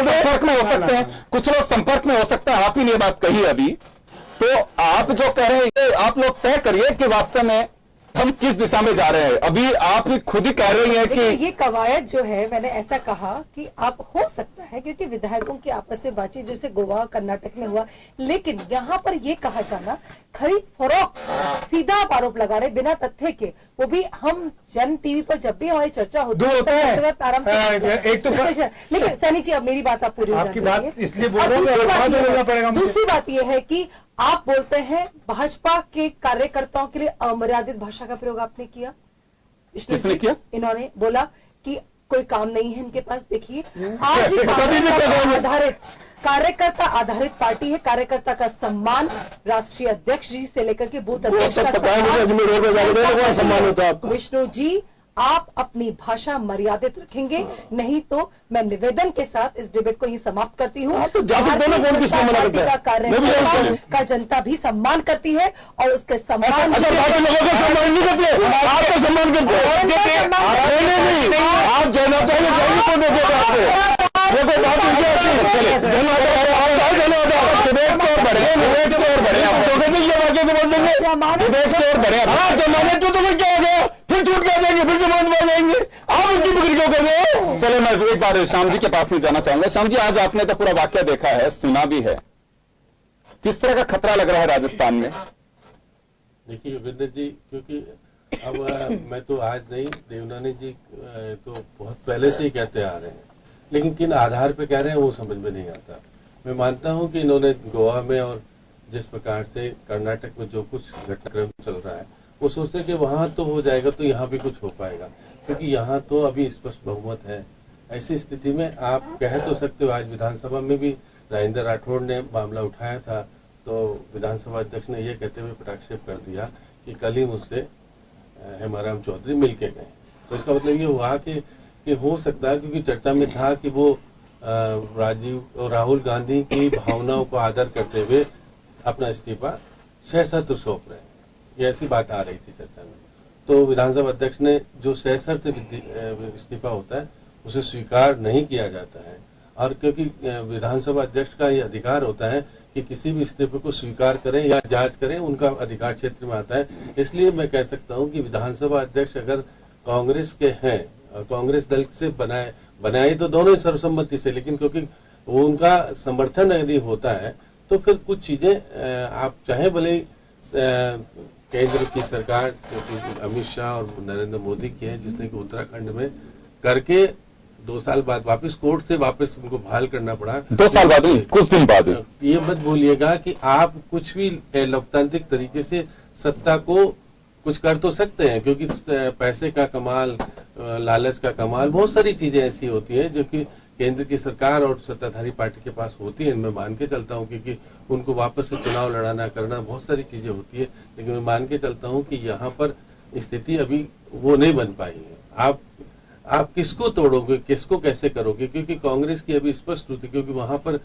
संपर्क में हो सकते हैं, कुछ लोग संपर्क में हो सकते हैं, आप ही ने ये बात कही अभी। तो आप जो कह रहे हैं आप लोग तय करिए कि वास्तव में हम किस दिशा में जा रहे हैं। अभी आप खुद ही कह रही हैं कि ये कवायद जो है, मैंने ऐसा कहा कि आप हो सकता है क्योंकि विधायकों की आपस में बातचीत जैसे गोवा कर्नाटक में हुआ, लेकिन यहाँ पर ये कहा जाना खरीद फरोख्त, सीधा आप आरोप लगा रहे बिना तथ्य के, वो भी हम जन टीवी पर जब भी हमारी चर्चा होती है आराम से। लेकिन सैनी जी, अब मेरी बात आप पूरी हो जाती है। दूसरी बात यह है कि आप बोलते हैं भाजपा के कार्यकर्ताओं के लिए अमर्यादित भाषा का प्रयोग आपने किया। किसने किया? इन्होंने बोला कि कोई काम नहीं है इनके पास। देखिए, आज आधारित कार्यकर्ता आधारित पार्टी है, कार्यकर्ता का सम्मान राष्ट्रीय अध्यक्ष जी से लेकर के बूथ अध्यक्ष का सम्मान होता है। विष्णु जी, आप अपनी भाषा मर्यादित रखेंगे, नहीं तो मैं निवेदन के साथ इस डिबेट को ही समाप्त करती हूँ। तो का कार्यकर्ता का जनता भी सम्मान करती है और उसके सम्मान आप जाना जमानत तो क्या हो गया, फिर छूट कर जाएंगे, फिर जमानत में जाएंगे, आप उसकी बिक्री क्यों कर रहे हो? चलो, मैं एक बार श्याम जी के पास में जाना चाहूंगा। श्याम जी, आज आपने तो पूरा वाक्य देखा है, सुना भी है, किस तरह का खतरा लग रहा है राजस्थान में? देखिए योगेंद्र जी, क्योंकि अब मैं तो आज नहीं, देवनानी जी तो बहुत पहले से ही कहते आ रहे हैं, लेकिन किन आधार पे कह रहे हैं वो समझ में नहीं आता। मैं मानता हूं कि इन्होंने गोवा में और जिस प्रकार से कर्नाटक में जो कुछ घटनाक्रम चल रहा है, वो सोचते कि वहां तो हो जाएगा तो यहाँ भी कुछ हो पाएगा, क्योंकि यहाँ तो अभी स्पष्ट बहुमत है। ऐसी स्थिति में आप कह तो सकते हो, आज विधानसभा में भी राजेंद्र राठौड़ ने मामला उठाया था, तो विधानसभा अध्यक्ष ने यह कहते हुए पटाक्षेप कर दिया कि कल ही मुझसे हेमाराम चौधरी मिल के गए। तो इसका मतलब ये हुआ कि हो सकता है, क्योंकि चर्चा में था कि वो राहुल गांधी की भावनाओं को आदर करते हुए अपना इस्तीफा सशर्त सौंप रहे हैं, ये ऐसी बात आ रही थी चर्चा में। तो विधानसभा अध्यक्ष ने जो सशर्त इस्तीफा होता है उसे स्वीकार नहीं किया जाता है, और क्योंकि विधानसभा अध्यक्ष का ये अधिकार होता है कि किसी भी इस्तीफे को स्वीकार करें या जांच करें, उनका अधिकार क्षेत्र में आता है। इसलिए मैं कह सकता हूं कि विधानसभा अध्यक्ष अगर कांग्रेस के हैं, कांग्रेस दल से बनाए तो दोनों ही सर्वसम्मति से, लेकिन क्योंकि वो उनका समर्थन यदि होता है तो फिर कुछ चीजें आप चाहे भले केंद्र की सरकार क्योंकि अमित शाह और नरेंद्र मोदी की है, जिसने कि उत्तराखंड में करके 2 साल बाद वापस कोर्ट से वापस उनको बहाल करना पड़ा। 2 साल बाद नहीं, कुछ दिन बाद। ये मत भूलिएगा कि आप कुछ भी लोकतांत्रिक तरीके से सत्ता को कुछ कर तो सकते हैं, क्योंकि पैसे का कमाल, लालच का कमाल, बहुत सारी चीजें ऐसी होती हैं जो कि केंद्र की सरकार और सत्ताधारी पार्टी के पास होती है। मैं मान के चलता हूं क्योंकि उनको वापस से चुनाव लड़ाना करना बहुत सारी चीजें होती है, लेकिन मैं मान के चलता हूं कि यहाँ पर स्थिति अभी वो नहीं बन पाई है। आप किसको तोड़ोगे, किसको कैसे करोगे, क्योंकि कांग्रेस की अभी स्पष्ट हुई थी, क्योंकि वहां पर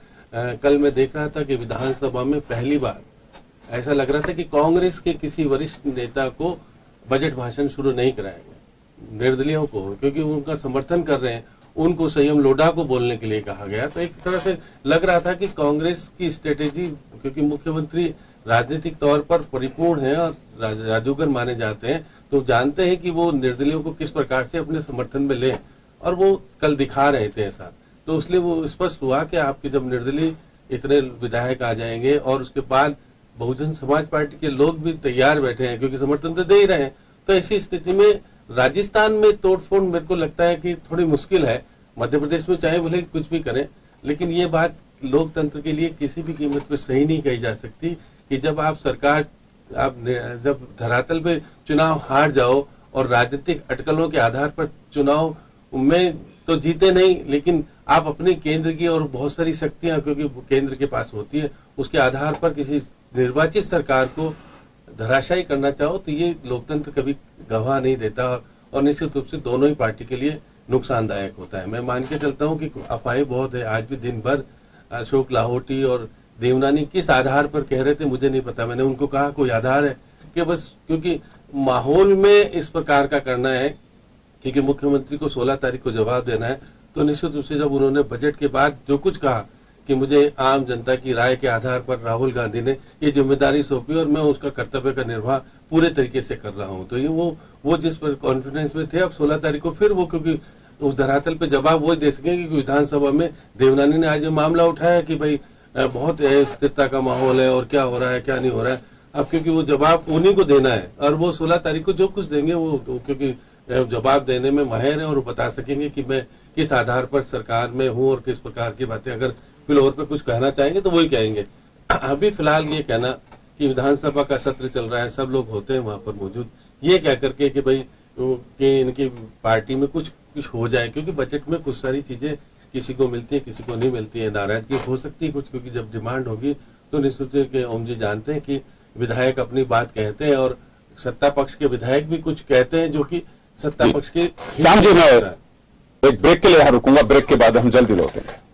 कल मैं देख रहा था कि विधानसभा में पहली बार ऐसा लग रहा था कि कांग्रेस के किसी वरिष्ठ नेता को बजट भाषण शुरू नहीं कराया गया, निर्दलीयों को, क्योंकि उनका समर्थन कर रहे हैं, उनको संयम लोढ़ा को बोलने के लिए कहा गया। तो एक तरह से लग रहा था कि कांग्रेस की स्ट्रेटेजी, क्योंकि मुख्यमंत्री राजनीतिक तौर पर परिपूर्ण है और जादूगर माने जाते हैं, तो जानते हैं कि वो निर्दलियों को किस प्रकार से अपने समर्थन में लें, और वो कल दिखा रहे थे ऐसा। तो इसलिए वो स्पष्ट हुआ कि आपके जब निर्दलीय इतने विधायक आ जाएंगे और उसके बाद बहुजन समाज पार्टी के लोग भी तैयार बैठे हैं, क्योंकि समर्थन तो दे ही रहे हैं, तो ऐसी स्थिति में राजस्थान में तोड़फोड़ मेरे को लगता है कि थोड़ी मुश्किल है। मध्य प्रदेश में चाहे भले कुछ भी करें, लेकिन ये बात लोकतंत्र के लिए किसी भी कीमत पर सही नहीं कही जा सकती कि जब आप सरकार, आप जब धरातल पे चुनाव हार जाओ और राजनीतिक अटकलों के आधार पर चुनाव में तो जीते नहीं, लेकिन आप अपनी केंद्र की और बहुत सारी शक्तियां क्योंकि केंद्र के पास होती है, उसके आधार पर किसी निर्वाचित सरकार को धराशायी करना चाहो, तो ये लोकतंत्र कभी गवाह नहीं देता और निश्चित रूप से दोनों ही पार्टी के लिए नुकसानदायक होता है। मैं मान के चलता हूं कि अफवाहें बहुत है। आज भी दिन भर अशोक लाहौटी और देवनानी किस आधार पर कह रहे थे मुझे नहीं पता, मैंने उनको कहा कोई आधार है कि बस क्योंकि माहौल में इस प्रकार का करना है, क्योंकि मुख्यमंत्री को 16 तारीख को जवाब देना है, तो निश्चित रूप से जब उन्होंने बजट के बाद जो कुछ कहा कि मुझे आम जनता की राय के आधार पर राहुल गांधी ने ये जिम्मेदारी सौंपी और मैं उसका कर्तव्य का निर्वाह पूरे तरीके से कर रहा हूं, तो ये वो जिस पर कॉन्फिडेंस में थे, अब 16 तारीख को फिर वो, क्योंकि उस धरातल पे जवाब वो दे सकेंगे कि विधानसभा में देवनानी ने आज ये मामला उठाया कि भाई बहुत स्थिरता का माहौल है और क्या हो रहा है क्या नहीं हो रहा है। अब क्योंकि वो जवाब उन्हीं को देना है और वो 16 तारीख को जो कुछ देंगे वो क्योंकि जवाब देने में माहिर है और वो बता सकेंगे कि मैं किस आधार पर सरकार में हूं और किस प्रकार की बातें, अगर फ्लोर पे कुछ कहना चाहेंगे तो वही कहेंगे। अभी फिलहाल ये कहना कि विधानसभा का सत्र चल रहा है, सब लोग होते हैं वहां पर मौजूद, ये कह करके कि भाई कि इनकी पार्टी में कुछ हो जाए, क्योंकि बजट में कुछ सारी चीजें किसी को मिलती है किसी को नहीं मिलती है, नाराजगी हो सकती है कुछ, क्योंकि जब डिमांड होगी तो निश्चित रूप से ओम जी जानते हैं कि विधायक अपनी बात कहते हैं और सत्ता पक्ष के विधायक भी कुछ कहते हैं जो कि सत्ता पक्ष के। श्याम जी, मैं एक ब्रेक के लिए यहां रुकूंगा, ब्रेक के बाद हम जल्दी लौटेंगे।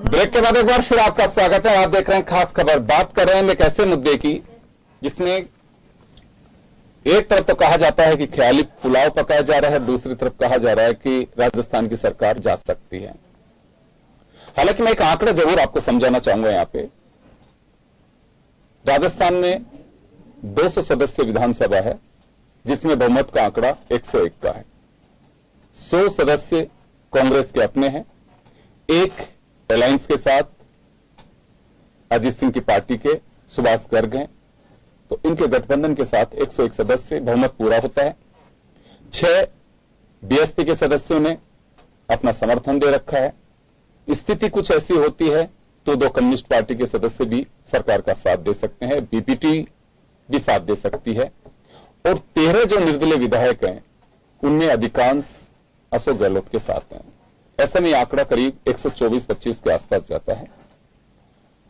ब्रेक के बाद एक बार फिर आपका स्वागत है। आप देख रहे हैं खास खबर। बात कर रहे हैं एक ऐसे मुद्दे की जिसमें एक तरफ तो कहा जाता है कि ख्याली पुलाव पकाया जा रहा है, दूसरी तरफ कहा जा रहा है कि राजस्थान की सरकार जा सकती है। हालांकि मैं एक आंकड़ा जरूर आपको समझाना चाहूंगा। यहां पे राजस्थान में 200 सदस्य विधानसभा है, जिसमें बहुमत का आंकड़ा 101 का है। 100 सदस्य कांग्रेस के अपने हैं, एक अलायंस के साथ अजीत सिंह की पार्टी के सुभाष गर्ग हैं, तो इनके गठबंधन के साथ 101 सदस्य बहुमत पूरा होता है। 6 बीएसपी के सदस्यों ने अपना समर्थन दे रखा है। स्थिति कुछ ऐसी होती है तो 2 कम्युनिस्ट पार्टी के सदस्य भी सरकार का साथ दे सकते हैं, बीपीटी भी साथ दे सकती है, और 13 जो निर्दलीय विधायक हैं उनमें अधिकांश अशोक गहलोत के साथ हैं। ऐसे में आंकड़ा करीब 124-25 के आसपास जाता है।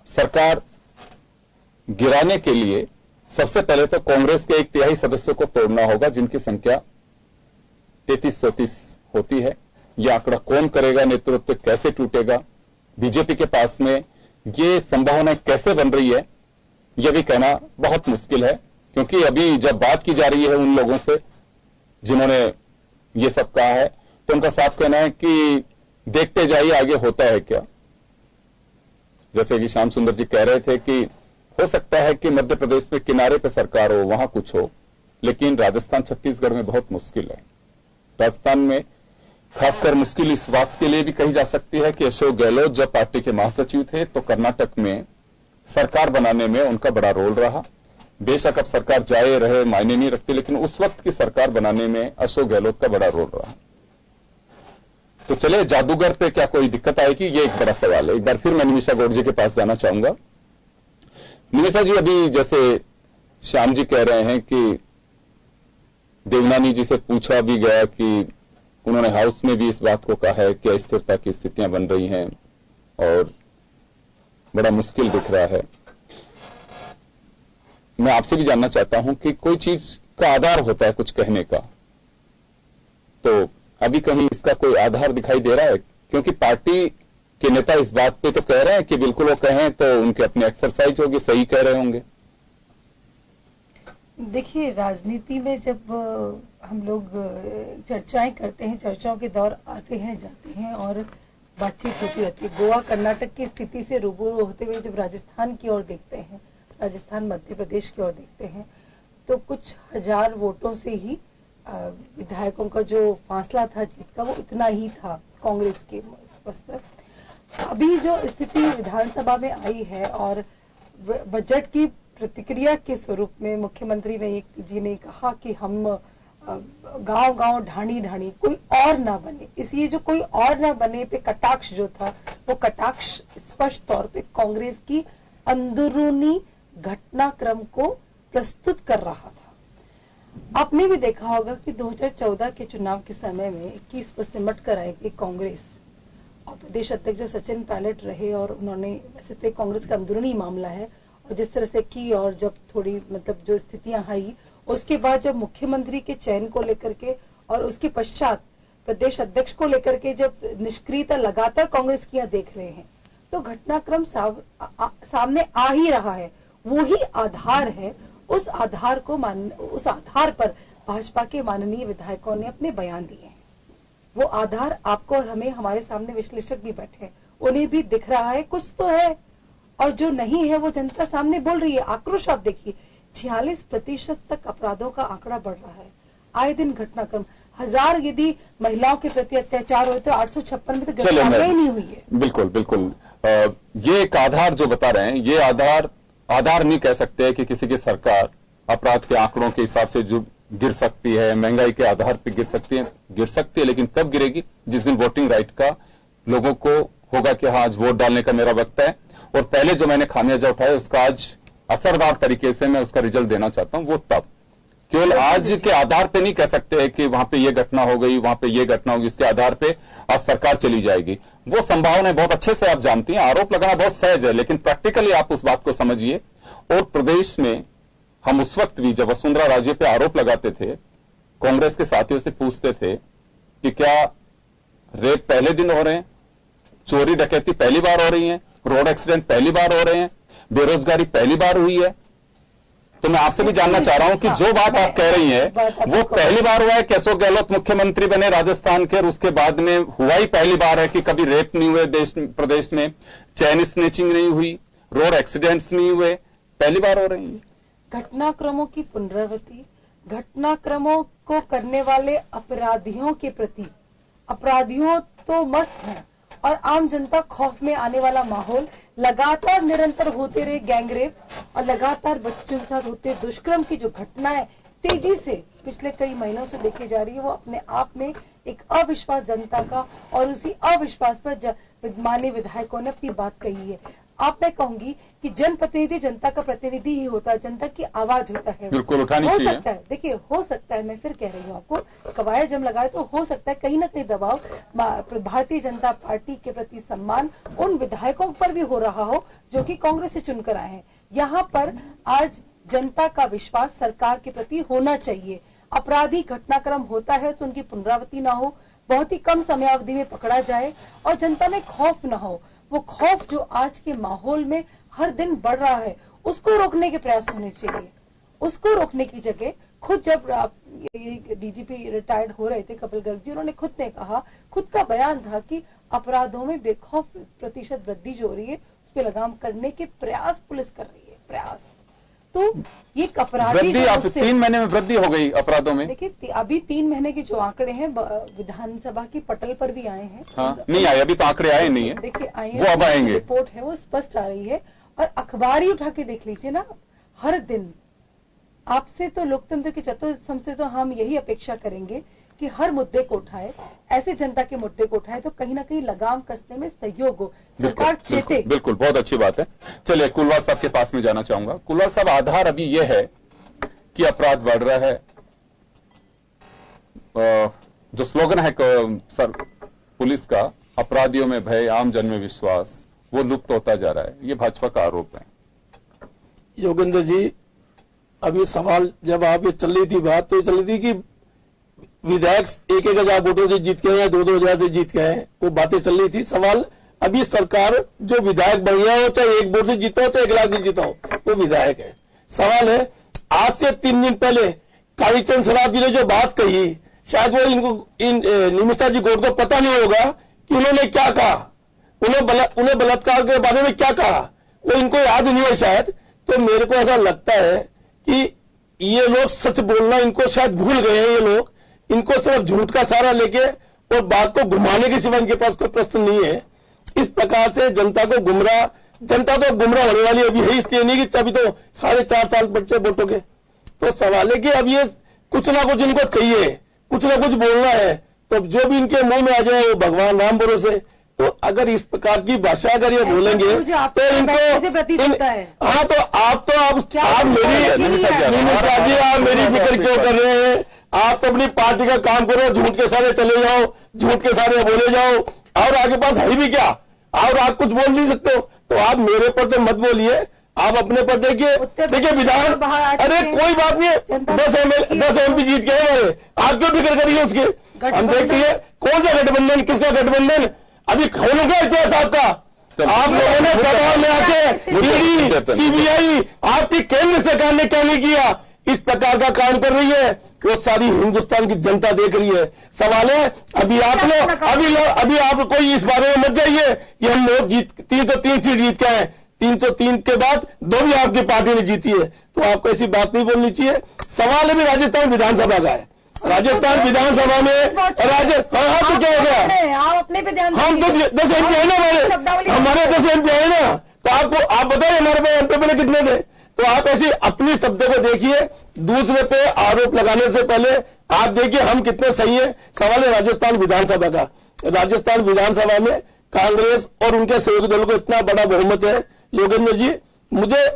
सरकार गिराने के लिए सबसे पहले तो कांग्रेस के 1/3 सदस्यों को तोड़ना होगा, जिनकी संख्या 33-34 होती है। यह आंकड़ा कौन करेगा, नेतृत्व कैसे टूटेगा, बीजेपी के पास में ये संभावना कैसे बन रही है, यह भी कहना बहुत मुश्किल है। क्योंकि अभी जब बात की जा रही है उन लोगों से जिन्होंने ये सब कहा है, तो उनका साफ कहना है कि देखते जाइए आगे होता है क्या। जैसे कि श्याम सुंदर जी कह रहे थे कि हो सकता है कि मध्य प्रदेश में किनारे पे सरकार हो, वहां कुछ हो, लेकिन राजस्थान छत्तीसगढ़ में बहुत मुश्किल है। राजस्थान में खासकर मुश्किल इस बात के लिए भी कही जा सकती है कि अशोक गहलोत जब पार्टी के महासचिव थे तो कर्नाटक में सरकार बनाने में उनका बड़ा रोल रहा। बेशक अब सरकार जाए रहे मायने नहीं रखती, लेकिन उस वक्त की सरकार बनाने में अशोक गहलोत का बड़ा रोल रहा। तो चले जादूगर पे क्या कोई दिक्कत आएगी, ये एक बड़ा सवाल है। एक बार फिर मैं निमिषा गौड़ जी के पास जाना चाहूंगा। निमिषा जी, अभी जैसे श्याम जी कह रहे हैं कि देवनानी जी से पूछा भी गया कि उन्होंने हाउस में भी इस बात को कहा है कि अस्थिरता की स्थितियां बन रही हैं और बड़ा मुश्किल दिख रहा है। मैं आपसे भी जानना चाहता हूं कि कोई चीज का आधार होता है कुछ कहने का, तो अभी कहीं इसका कोई आधार दिखाई दे रहा है? क्योंकि पार्टी के नेता इस बात पे तो कह रहे हैं कि बिल्कुल वो कहें तो उनके अपने एक्सरसाइज होगी, सही कह रहे होंगे। देखिए, राजनीति में जब हम लोग चर्चाएं करते हैं, चर्चाओं के दौर आते हैं जाते हैं और बातचीत होती रहती है। गोवा कर्नाटक की स्थिति से रूबरू होते हुए जब राजस्थान की ओर देखते हैं, राजस्थान मध्य प्रदेश की ओर देखते हैं, तो कुछ हजार वोटों से ही विधायकों का जो फासला था जीत का, वो इतना ही था कांग्रेस के स्पष्ट। अभी जो स्थिति विधानसभा में आई है और बजट की प्रतिक्रिया के स्वरूप में मुख्यमंत्री जी ने कहा कि हम गांव-गांव ढाणी-ढाणी कोई और ना बने, इसलिए जो कोई और ना बने पे कटाक्ष जो था, वो कटाक्ष स्पष्ट तौर पे कांग्रेस की अंदरूनी घटनाक्रम को प्रस्तुत कर रहा था। आपने भी देखा होगा कि 2014 के चुनाव के समय में 21 पर सिमट कर आएगी कांग्रेस और प्रदेश अध्यक्ष जो सचिन पायलट रहे, और उन्होंने, वैसे तो कांग्रेस का अंदरूनी मामला है, और जिस तरह से की और जब थोड़ी मतलब जो स्थितियां आई, उसके बाद जब मुख्यमंत्री के चयन को लेकर के और उसके पश्चात प्रदेश अध्यक्ष को लेकर के जब निष्क्रियता लगातार कांग्रेस की यहाँ देख रहे हैं, तो घटनाक्रम सामने आ ही रहा है। वो ही आधार है, उस आधार पर भाजपा के माननीय विधायकों ने अपने बयान दिए हैं। वो आधार आपको और हमें, हमारे सामने विश्लेषक भी बैठे हैं, उन्हें भी दिख रहा है कुछ तो है, और जो नहीं है वो जनता सामने बोल रही है। आक्रोश आप देखिए, 46% तक अपराधों का आंकड़ा बढ़ रहा है। आए दिन घटनाक्रम, 1000 यदि महिलाओं के प्रति अत्याचार हुए तो 856 में तो गिरफ्तारियां ही नहीं हुई है। बिल्कुल बिल्कुल, ये एक आधार जो बता रहे हैं, ये आधार नहीं कह सकते कि किसी की सरकार अपराध के आंकड़ों के हिसाब से जो गिर सकती है, महंगाई के आधार पर गिर सकती है, लेकिन कब गिरेगी? जिस दिन वोटिंग राइट का लोगों को होगा कि हाँ आज वोट डालने का मेरा वक्त है, और पहले जो मैंने खामियाजा उठाया उसका आज असरदार तरीके से मैं उसका रिजल्ट देना चाहता हूं, वो तब। केवल आज के आधार पे नहीं कह सकते कि वहां पे ये घटना हो गई, वहां पे ये घटना होगी, इसके आधार पे आज सरकार चली जाएगी। वो संभावना बहुत अच्छे से आप जानती हैं, आरोप लगाना बहुत सहज है, लेकिन प्रैक्टिकली आप उस बात को समझिए। और प्रदेश में हम उस वक्त भी जब वसुंधरा राजे पे आरोप लगाते थे, कांग्रेस के साथियों से पूछते थे कि क्या रेप पहले दिन हो रहे हैं, चोरी डकैती पहली बार हो रही है, रोड एक्सीडेंट पहली बार हो रहे हैं, बेरोजगारी पहली बार हुई है? तो मैं आपसे भी जानना चाह रहा हूं कि जो बात आप कह रही हैं वो पहली बार हुआ है कि अशोक गहलोत मुख्यमंत्री बने राजस्थान के, और उसके बाद में हुआ ही पहली बार है कि कभी रेप नहीं हुए प्रदेश में, चैन स्नेचिंग नहीं हुई, रोड एक्सीडेंट्स नहीं हुए, पहली बार हो रही है? घटनाक्रमों की पुनरावृत्ति, घटनाक्रमों को करने वाले अपराधियों के प्रति, अपराधियों तो मस्त हैं और आम जनता खौफ में आने वाला माहौल, लगातार निरंतर होते रहे गैंगरेप और लगातार बच्चों के साथ होते दुष्कर्म की जो घटनाएं तेजी से पिछले कई महीनों से देखी जा रही है, वो अपने आप में एक अविश्वास जनता का, और उसी अविश्वास पर माननीय विधायकों ने अपनी बात कही है। आप मैं कहूंगी कि जनप्रतिनिधि जनता का प्रतिनिधि ही होता है, जनता की आवाज होता है। बिल्कुल उठानी हो चाहिए। सकता है, देखिए हो सकता है, मैं फिर कह रही हूँ आपको, कवायद जब लगाए तो हो सकता है कहीं ना कहीं दबाव भारतीय जनता पार्टी के प्रति सम्मान उन विधायकों पर भी हो रहा हो जो कि कांग्रेस से चुनकर आए हैं। यहाँ पर आज जनता का विश्वास सरकार के प्रति होना चाहिए। अपराधी घटनाक्रम होता है तो उनकी पुनरावृत्ति ना हो, बहुत ही कम समयावधि में पकड़ा जाए और जनता में खौफ न हो। वो खौफ जो आज के माहौल में हर दिन बढ़ रहा है उसको रोकने के प्रयास होने चाहिए। उसको रोकने की जगह खुद जब डीजीपी रिटायर्ड हो रहे थे कपिल गर्ग जी, उन्होंने खुद ने कहा, खुद का बयान था कि अपराधों में बेखौफ प्रतिशत वृद्धि जो हो रही है उस पर लगाम करने के प्रयास पुलिस कर रही है, प्रयास। तो ये अपराधी वृद्धि आप 3 महीने में वृद्धि हो गई अपराधों में। देखिए अभी 3 महीने के जो आंकड़े हैं विधानसभा की पटल पर भी आए हैं। हाँ, नहीं आए, अभी तो आंकड़े आए नहीं है, देखिए आए हैं, वो अब आएंगे। रिपोर्ट है वो स्पष्ट आ रही है और अखबार ही उठा के देख लीजिए ना, हर दिन। आपसे तो लोकतंत्र के चतुर्थम से तो हम यही अपेक्षा करेंगे कि हर मुद्दे को उठाए, ऐसे जनता के मुद्दे को उठाए तो कहीं ना कहीं लगाम कसने में सहयोग हो, सरकार चेते। बिल्कुल, बहुत अच्छी बात है। चलिए कुलवाल साहब के पास में जाना चाहूंगा। कुलवाल साहब, आधार अभी यह है कि अपराध बढ़ रहा है, जो स्लोगन है सर पुलिस का, अपराधियों में भय आम जन में विश्वास, वो लुप्त होता जा रहा है, ये भाजपा का आरोप है। योगेंद्र जी, अभी सवाल जब आप ये चल रही थी बात, तो ये चल रही थी कि विधायक 1,000 वोटों से जीत गए हैं, 2-2 हजार से जीत गए हैं, वो बातें चल रही थी। सवाल अभी सरकार जो विधायक बन गया हो, चाहे 1 वोट से जीता हो, चाहे 1 लाख से जीता हो, वो विधायक है। सवाल है, आज से 3 दिन पहले कालीचंद सराफ जी ने जो बात कही, शायद वो निमिषा जी गौड़ को पता नहीं होगा कि उन्होंने क्या कहा, उन्हें बलात्कार के बारे में क्या कहा, वो इनको याद नहीं है शायद। तो मेरे को ऐसा लगता है कि ये लोग सच बोलना इनको शायद भूल गए हैं। ये लोग, इनको सिर्फ झूठ का सहारा लेके और बात को घुमाने के सिवा इनके पास कोई प्रश्न नहीं है। इस प्रकार से जनता तो गुमराह होने वाली अभी है, इसलिए नहीं कि अभी तो 4.5 साल बच्चे वोटों के। तो सवाल है कि अब ये कुछ ना कुछ इनको चाहिए, कुछ ना कुछ बोलना है, तो जो भी इनके मुंह में आ जाए वो भगवान राम भरोसे। तो अगर इस प्रकार की भाषा अगर ये बोलेंगे तो इनको हाँ, तो आप मेरी निमिषा जी, आप मेरी फिक्र क्यों कर रहे हैं? आप तो अपनी पार्टी का काम करो, झूठ के सारे चले जाओ, झूठ के सारे बोले जाओ, और आपके पास है भी क्या, और आप कुछ बोल नहीं सकते हो। तो आप मेरे पर तो मत बोलिए, आप अपने पर देखिए विधान, अरे कोई बात नहीं, 10 MP जीत गए हमारे, आप क्यों फिक्र करिए उसके। हम देखिए कौन सा गठबंधन, किसका गठबंधन अभी खोलूंगा इतिहास आपका। आप लोगों ने दबाव में आके ईडी, CBI, आपकी केंद्र सरकार ने क्या नहीं किया, इस प्रकार का काम कर रही है, वो सारी हिंदुस्तान की जनता देख रही है। सवाल है, अभी आप कोई इस बारे में मत जाइए कि हम लोग 303 सीट जीत के आए, 303 के बाद 2 भी आपकी पार्टी ने जीती है, तो आपको ऐसी बात नहीं बोलनी चाहिए। सवाल अभी राजस्थान विधानसभा का है, राजस्थान विधानसभा में हाँ तो क्या हो गया, आप अपने पे ध्यान, हम तो 10 MP है ना, हमारे 10 MP है ना, तो आप बताइए हमारे पे MP पहले कितने थे। तो आप ऐसी अपनी शब्दों को देखिए, दूसरे पे आरोप लगाने से पहले आप देखिए हम कितने सही है। सवाल है राजस्थान विधानसभा का, राजस्थान विधानसभा में कांग्रेस और उनके सहयोगी दलों को इतना बड़ा बहुमत है योगेंद्र जी, मुझे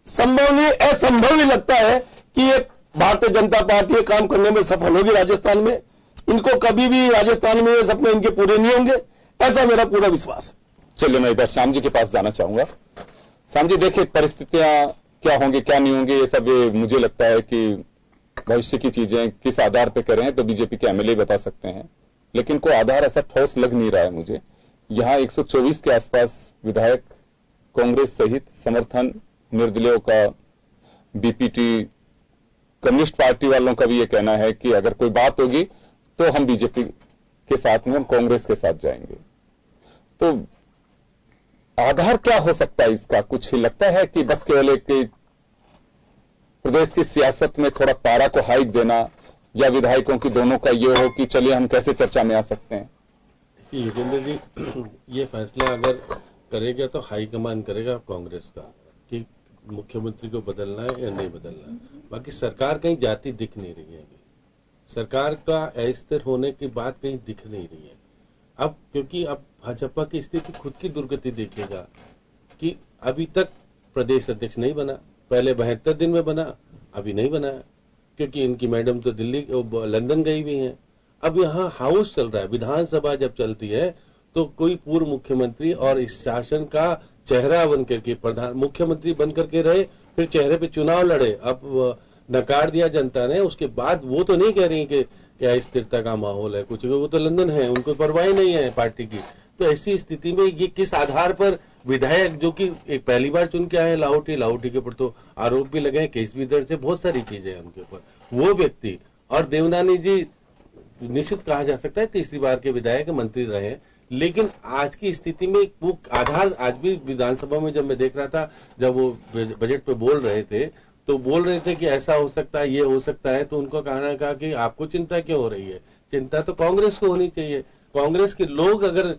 संभव नहीं, असंभव ही लगता है कि ये भारतीय जनता पार्टी काम करने में सफल होगी राजस्थान में। इनको कभी भी राजस्थान में सपने इनके पूरे नहीं होंगे, ऐसा मेरा पूरा विश्वास। चलिए मैं इधर श्याम जी के पास जाना चाहूंगा। श्याम जी, देखिए परिस्थितियां क्या होंगी क्या नहीं होंगी, ये सब मुझे लगता है कि भविष्य की चीजें किस आधार पे करें तो बीजेपी के MLA बता सकते हैं, लेकिन कोई आधार ऐसा ठोस लग नहीं रहा है मुझे। यहां 124 के आसपास विधायक कांग्रेस सहित समर्थन, निर्दलीयों का, BPT, कम्युनिस्ट पार्टी वालों का भी ये कहना है कि अगर कोई बात होगी तो हम बीजेपी के साथ में, हम कांग्रेस के साथ जाएंगे। तो आधार क्या हो सकता है इसका? कुछ लगता है कि बस केवल एक प्रदेश की सियासत में थोड़ा पारा को हाइक देना, या विधायकों की दोनों का ये हो कि चलिए हम कैसे चर्चा में आ सकते हैं? योगेंद्र जी, ये फैसला अगर करेगा तो हाईकमान करेगा कांग्रेस का कि मुख्यमंत्री को बदलना है या नहीं बदलना है। बाकी सरकार कहीं जाती दिख नहीं रही है, अभी सरकार का अस्थिर होने की बात कहीं दिख नहीं रही है अब, क्योंकि अब भाजपा की स्थिति खुद की दुर्गति देखेगा। कि अभी तक प्रदेश अध्यक्ष नहीं बना। पहले 72 दिन में बना, अभी नहीं बनाया क्योंकि इनकी मैडम तो दिल्ली लंदन गई हुई हैं। अब यहाँ हाउस चल रहा है, विधानसभा जब चलती है तो कोई पूर्व मुख्यमंत्री और इस शासन का चेहरा बनकर के प्रधान मुख्यमंत्री बनकर के रहे, फिर चेहरे पे चुनाव लड़े। अब नकार दिया जनता ने, उसके बाद वो तो नहीं कह रही कि क्या स्थिरता का माहौल है कुछ, वो तो लंदन है, उनको परवाह नहीं है पार्टी की। तो ऐसी स्थिति में ये किस आधार पर विधायक जो कि एक पहली बार चुन के आए लाहौटी के ऊपर तो आरोप भी लगे हैं, केस भी दर्ज है, बहुत सारी चीजें हैं उनके ऊपर, वो व्यक्ति और देवनानी जी निश्चित कहा जा सकता है तीसरी बार के विधायक मंत्री रहे। लेकिन आज की स्थिति में वो आधार, आज भी विधानसभा में जब मैं देख रहा था, जब वो बजट पे बोल रहे थे तो बोल रहे थे कि ऐसा हो सकता है, ये हो सकता है, तो उनको कहना कहा कि आपको चिंता क्यों हो रही है, चिंता तो कांग्रेस को होनी चाहिए। कांग्रेस के लोग अगर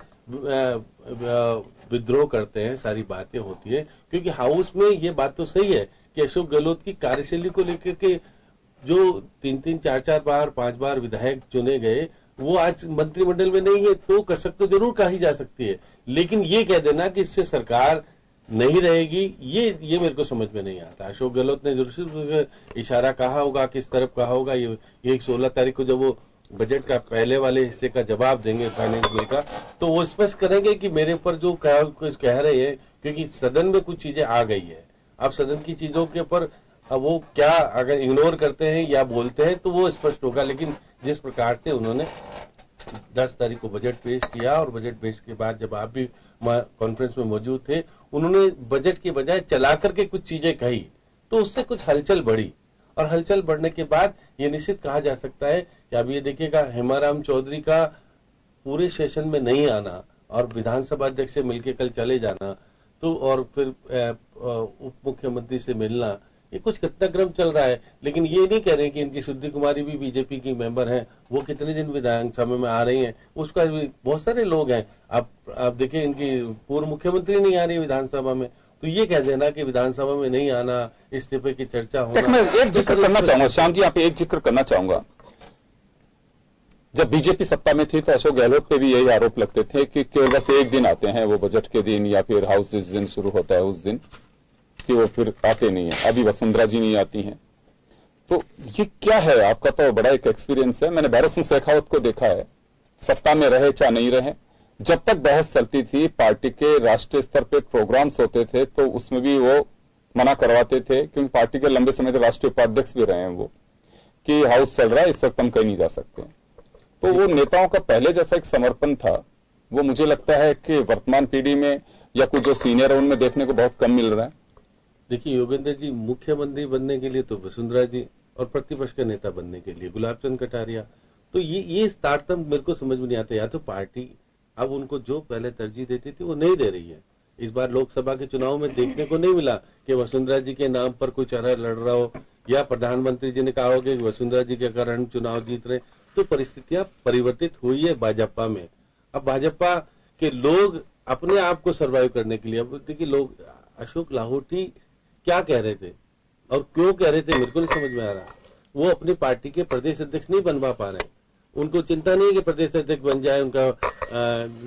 विद्रोह करते हैं, सारी बातें होती है, क्योंकि हाउस में ये बात तो सही है कि अशोक गहलोत की कार्यशैली को लेकर के जो 3-3, 4-4 बार, 5 बार विधायक चुने गए वो आज मंत्रिमंडल में नहीं है, तो कसक तो जरूर कही जा सकती है। लेकिन ये कह देना कि इससे सरकार नहीं रहेगी, ये मेरे को समझ में नहीं आता। अशोक गहलोत ने जरूर इशारा कहा होगा, किस तरफ कहा होगा, ये 16 तारीख को जब वो बजट का पहले वाले हिस्से का जवाब देंगे फाइनेंस बिल का, तो वो स्पष्ट करेंगे कि मेरे ऊपर जो कुछ कह रहे हैं, क्योंकि सदन में कुछ चीजें आ गई है। अब सदन की चीजों के ऊपर अब वो क्या अगर इग्नोर करते हैं या बोलते हैं तो वो स्पष्ट होगा। लेकिन जिस प्रकार से उन्होंने 10 तारीख को बजट पेश किया और बजट पेश के बाद जब आप भी कॉन्फ्रेंस में मौजूद थे, उन्होंने बजट के बजाय चला करके कुछ चीजें कही, तो उससे कुछ हलचल बढ़ी और हलचल बढ़ने के बाद ये निश्चित कहा जा सकता है कि अब ये देखिएगा हेमाराम चौधरी का पूरे सेशन में नहीं आना और विधानसभा अध्यक्ष से मिलकर कल चले जाना, तो और फिर उप मुख्यमंत्री से मिलना, ये कुछ घटनाक्रम चल रहा है। लेकिन ये नहीं कह रहे कि इनकी शुद्धि कुमारी भी बीजेपी की मेंबर हैं, वो कितने दिन विधानसभा में आ रही हैं, उसका भी बहुत सारे लोग हैं। आप देखिए इनकी पूर्व मुख्यमंत्री नहीं आ रही विधानसभा में, तो ये कह देना कि विधानसभा में नहीं आना, इस्तीफे की चर्चा होना। मैं एक जिक्र करना चाहूंगा श्याम जी, यहाँ पे एक जिक्र करना चाहूंगा। जब बीजेपी सत्ता में थी तो अशोक गहलोत पे भी यही आरोप लगते थे कि केवल बस एक दिन आते हैं, वो बजट के दिन या फिर हाउस जिस दिन शुरू होता है उस दिन, कि वो फिर आते नहीं है। अभी वसुंधरा जी नहीं आती हैं, तो ये क्या है? आपका तो बड़ा एक एक्सपीरियंस है, मैंने भरत सिंह शेखावत को देखा है, सत्ता में रहे चाहे नहीं रहे, जब तक बहस चलती थी, पार्टी के राष्ट्रीय स्तर पे प्रोग्राम्स होते थे तो उसमें भी वो मना करवाते थे, क्योंकि पार्टी के लंबे समय तक राष्ट्रीय उपाध्यक्ष भी रहे हैं वो, कि हाउस चल रहा है, इस वक्त हम कहीं नहीं जा सकते। तो वो नेताओं का पहले जैसा एक समर्पण था, वो मुझे लगता है कि वर्तमान पीढ़ी में या कुछ जो सीनियर है उनमें देखने को बहुत कम मिल रहा है। देखिए योगेंद्र जी, मुख्यमंत्री बनने के लिए तो वसुंधरा जी और प्रतिपक्ष का नेता बनने के लिए गुलाब चंद कटारिया, तो ये तारतम्य मेरे को समझ में नहीं आता। या तो पार्टी अब उनको जो पहले तरजीह देती थी वो नहीं दे रही है। इस बार लोकसभा के चुनाव में देखने को नहीं मिला कि वसुंधरा जी के नाम पर कोई चेहरा लड़ रहा हो, या प्रधानमंत्री जी ने कहा हो कि वसुंधरा जी के कारण चुनाव जीत रहे। तो परिस्थितियां परिवर्तित हुई है भाजपा में। अब भाजपा के लोग अपने आप को सर्वाइव करने के लिए, अब देखिए लोग अशोक लाहौटी क्या कह रहे थे और क्यों कह रहे थे मेरे को नहीं समझ में आ रहा। वो अपनी पार्टी के प्रदेश अध्यक्ष नहीं बनवा पा रहे, उनको चिंता नहीं है कि प्रदेश अध्यक्ष बन जाए। उनका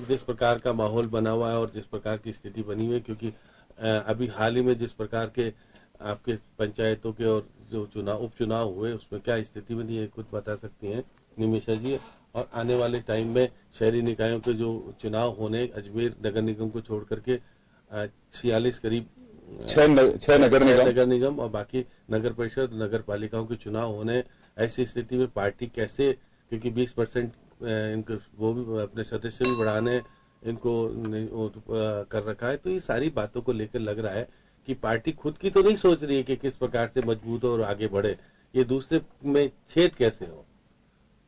जिस प्रकार का माहौल बना हुआ है और जिस प्रकार की स्थिति बनी हुई है, क्योंकि अभी हाल ही में जिस प्रकार के आपके पंचायतों के और जो उपचुनाव हुए उसमें क्या स्थिति बनी है खुद बता सकती हैं निमिषा जी। और आने वाले टाइम में शहरी निकायों के जो चुनाव होने, अजमेर नगर निगम को छोड़ करके 46 करीब 6 नगर निगम और बाकी नगर परिषद नगर पालिकाओं के चुनाव होने, ऐसी स्थिति में पार्टी कैसे, क्योंकि 20% इनको वो भी अपने सदस्य भी बढ़ाने इनको कर रखा है। तो ये सारी बातों को लेकर लग रहा है कि पार्टी खुद की तो नहीं सोच रही है कि किस प्रकार से मजबूत हो और आगे बढ़े, ये दूसरे में छेद कैसे हो